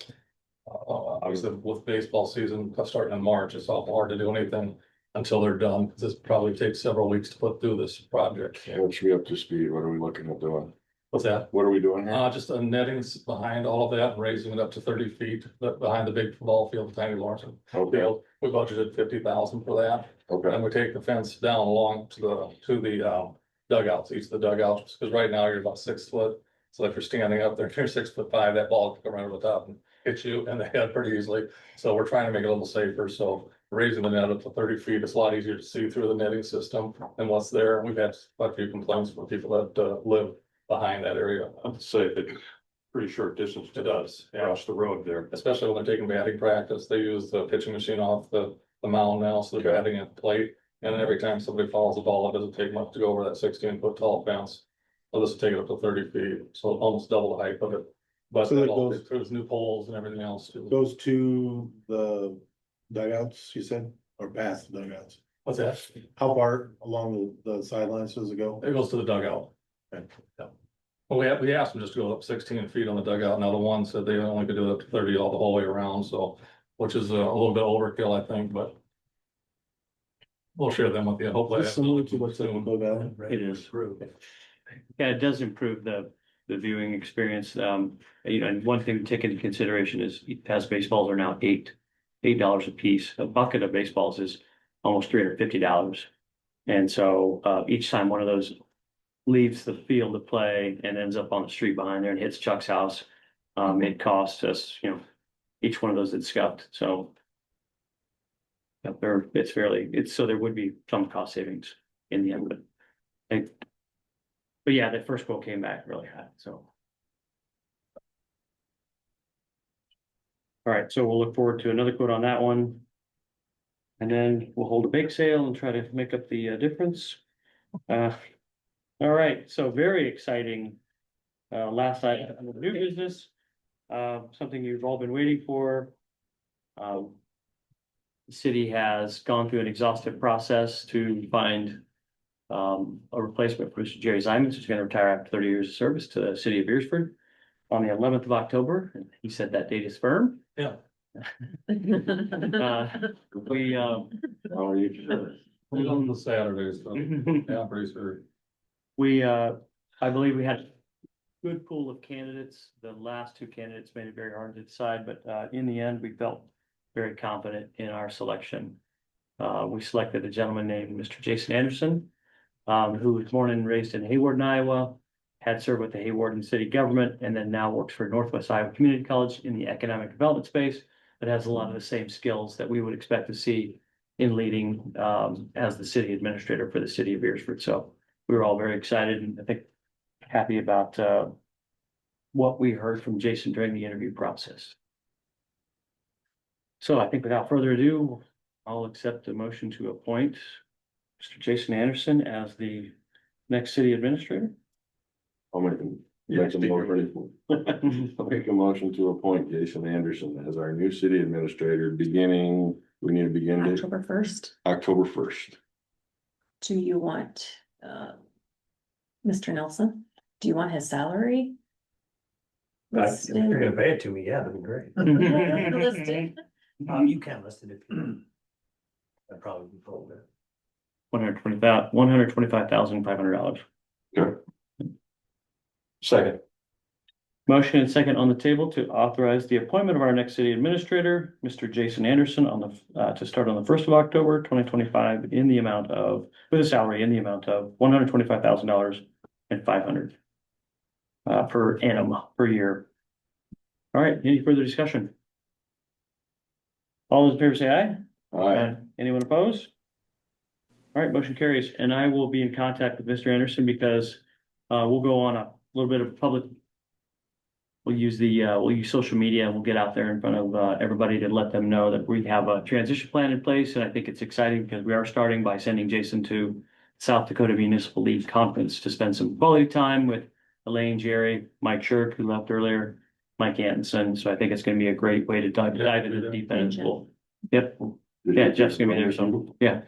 [SPEAKER 11] obviously with baseball season starting in March, it's awful hard to do anything until they're done, because this probably takes several weeks to put through this project.
[SPEAKER 8] Let's be up to speed. What are we looking at doing? What's that?
[SPEAKER 1] What are we doing here?
[SPEAKER 8] Just a nettings behind all of that, raising it up to 30 feet, behind the big ball field, Tiny Lawrence
[SPEAKER 1] Okay,
[SPEAKER 8] field. We budgeted 50,000 for that.
[SPEAKER 1] okay,
[SPEAKER 8] And we take the fence down along to the dugouts, each of the dugouts, because right now you're about 6 foot. So if you're standing up there, you're 6'5", that ball can come right over the top and hit you in the head pretty easily. So we're trying to make it a little safer. So raising the net up to 30 feet, it's a lot easier to see through the netting system and what's there. We've had quite a few complaints from people that live behind that area.
[SPEAKER 5] I'd say it's pretty short distance
[SPEAKER 8] It
[SPEAKER 5] to
[SPEAKER 8] does, yeah,
[SPEAKER 5] across the road there.
[SPEAKER 8] especially when they're taking batting practice. They use the pitching machine off the mound now, so they're batting at the plate. And every time somebody follows the ball, it doesn't take much to go over that 16-foot tall fence. So this will take it up to 30 feet, so almost double the height of it. But
[SPEAKER 5] So that
[SPEAKER 8] it'll-
[SPEAKER 5] goes-
[SPEAKER 8] there's new poles and everything else too.
[SPEAKER 5] Goes to the dugouts, you said, or past the dugouts?
[SPEAKER 8] What's that?
[SPEAKER 5] How far along the sidelines does it go?
[SPEAKER 8] It goes to the dugout.
[SPEAKER 5] Okay.
[SPEAKER 8] Yeah. Well, we asked them just to go up 16 feet on the dugout. Now the one said they only could do it up to 30 all the whole way around, so, which is a little bit overkill, I think, but. We'll share them with you, hopefully.
[SPEAKER 5] Is this similar to what's in the dugout?
[SPEAKER 2] It is. Yeah, it does improve the viewing experience. And one thing to take into consideration is past baseballs are now $8 a piece. A bucket of baseballs is almost $350. And so each time one of those leaves the field to play and ends up on the street behind there and hits Chuck's house, it costs us, each one of those is scuffed. So so there would be some cost savings in the end, but yeah, the first quote came back really high, so. All right, so we'll look forward to another quote on that one. And then we'll hold a bake sale and try to make up the difference. All right, so very exciting. Last item, new business, something you've all been waiting for. The city has gone through an exhaustive process to find a replacement for Mr. Jerry Simons, who's going to retire after 30 years of service to the city of Beresford on the 11th of October. And he said that date is firm.
[SPEAKER 8] Yeah.
[SPEAKER 2] We
[SPEAKER 5] Are you sure?
[SPEAKER 8] We on the Saturdays, so, yeah, pretty sure.
[SPEAKER 2] I believe we had a good pool of candidates. The last two candidates made it very hard to decide, but in the end, we felt very confident in our selection. We selected a gentleman named Mr. Jason Anderson, who was born and raised in Hayward, Iowa, had served with the Hayward and city government, and then now works for Northwest Iowa Community College in the economic development space, but has a lot of the same skills that we would expect to see in leading as the city administrator for the city of Beresford. So we were all very excited and I think happy about what we heard from Jason during the interview process. So I think without further ado, I'll accept the motion to appoint Mr. Jason Anderson as the next city administrator.
[SPEAKER 1] I'll make a motion to appoint Jason Anderson as our new city administrator beginning, we need to begin date,
[SPEAKER 3] October 1st.
[SPEAKER 1] October 1st.
[SPEAKER 3] Do you want, Mr. Nelson, do you want his salary?
[SPEAKER 9] If you're gonna pay it to me, yeah, that'd be great.
[SPEAKER 3] Listed.
[SPEAKER 9] You can list it if you. I'd probably be full of it.
[SPEAKER 2] $125,500.
[SPEAKER 1] Sure. Second.
[SPEAKER 2] Motion and second on the table to authorize the appointment of our next city administrator, Mr. Jason Anderson, to start on the 1st of October, 2025, with a salary in the amount of $125,000 and $500 per annum per year. All right, any further discussion? All those in favor say aye.
[SPEAKER 1] Aye.
[SPEAKER 2] Anyone opposed? All right, motion carries, and I will be in contact with Mr. Anderson because we'll go on a little bit of public. We'll use social media and we'll get out there in front of everybody to let them know that we have a transition plan in place. And I think it's exciting because we are starting by sending Jason to South Dakota Municipal League Conference to spend some quality time with Elaine, Jerry, Mike Shirk, who left earlier, Mike Antonson. So I think it's going to be a great way to dive into the deep end of school. Yep. Yeah, Jeff's gonna be there, so, yeah.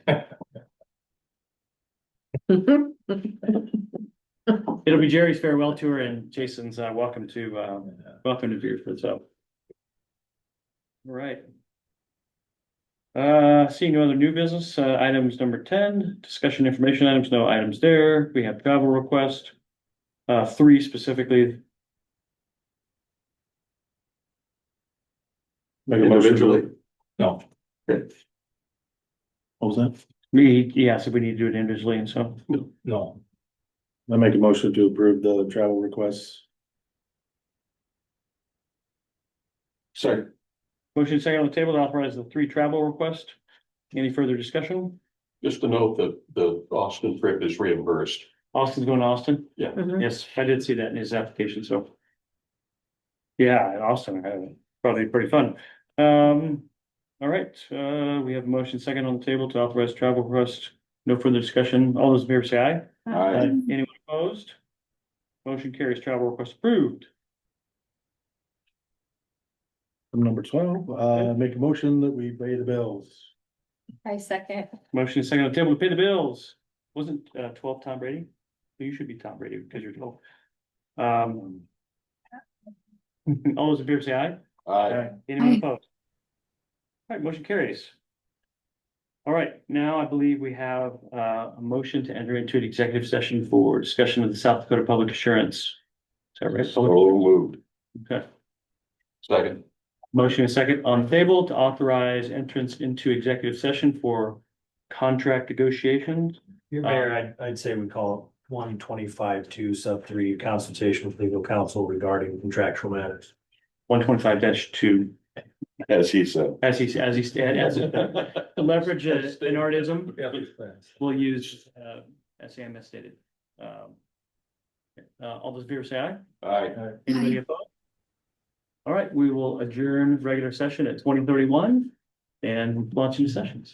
[SPEAKER 2] It'll be Jerry's farewell tour and Jason's welcome to Beresford, so. All right. Seeing no other new business, items number 10, discussion information items, no items there. We have travel request. three specifically.
[SPEAKER 5] Make a motion
[SPEAKER 8] Individually?
[SPEAKER 5] to.
[SPEAKER 11] No.
[SPEAKER 5] What was that?
[SPEAKER 2] Yes, if we need to do it individually and so.
[SPEAKER 11] No.
[SPEAKER 5] I make a motion to approve the travel requests.
[SPEAKER 8] Second.
[SPEAKER 2] Motion second on the table to authorize the three travel requests. Any further discussion?
[SPEAKER 8] Just to note that the Austin trip is reimbursed.
[SPEAKER 2] Austin's going to Austin?
[SPEAKER 8] Yeah.
[SPEAKER 2] Yes, I did see that in his application, so. Yeah, Austin, probably pretty fun. All right, we have a motion second on the table to authorize travel request. No further discussion. All those in favor say aye.
[SPEAKER 8] Aye.
[SPEAKER 2] Anyone opposed? Motion carries. Travel request approved.
[SPEAKER 5] Number 12, make a motion that we pay the bills.
[SPEAKER 10] I second.
[SPEAKER 2] Motion is second on the table to pay the bills. Wasn't 12 Tom Brady? You should be Tom Brady because you're 12. All those in favor say aye.
[SPEAKER 8] Aye.
[SPEAKER 2] Anyone opposed? All right, motion carries. All right, now I believe we have a motion to enter into an executive session for discussion of the South Dakota Public Assurance. Is that right?
[SPEAKER 8] So moved.
[SPEAKER 2] Okay.
[SPEAKER 8] Second.
[SPEAKER 2] Motion is second on the table to authorize entrance into executive session for contract negotiations.
[SPEAKER 9] Your Mayor, I'd say we call it 125-2 sub 3 consultation with legal counsel regarding contractual matters.
[SPEAKER 2] 125-2,
[SPEAKER 8] As he said.
[SPEAKER 2] as to leverage an artism, we'll use SAM as stated. All those in favor say aye.
[SPEAKER 8] Aye.
[SPEAKER 2] Anybody opposed? All right, we will adjourn regular session at 20:31 and launch into sessions.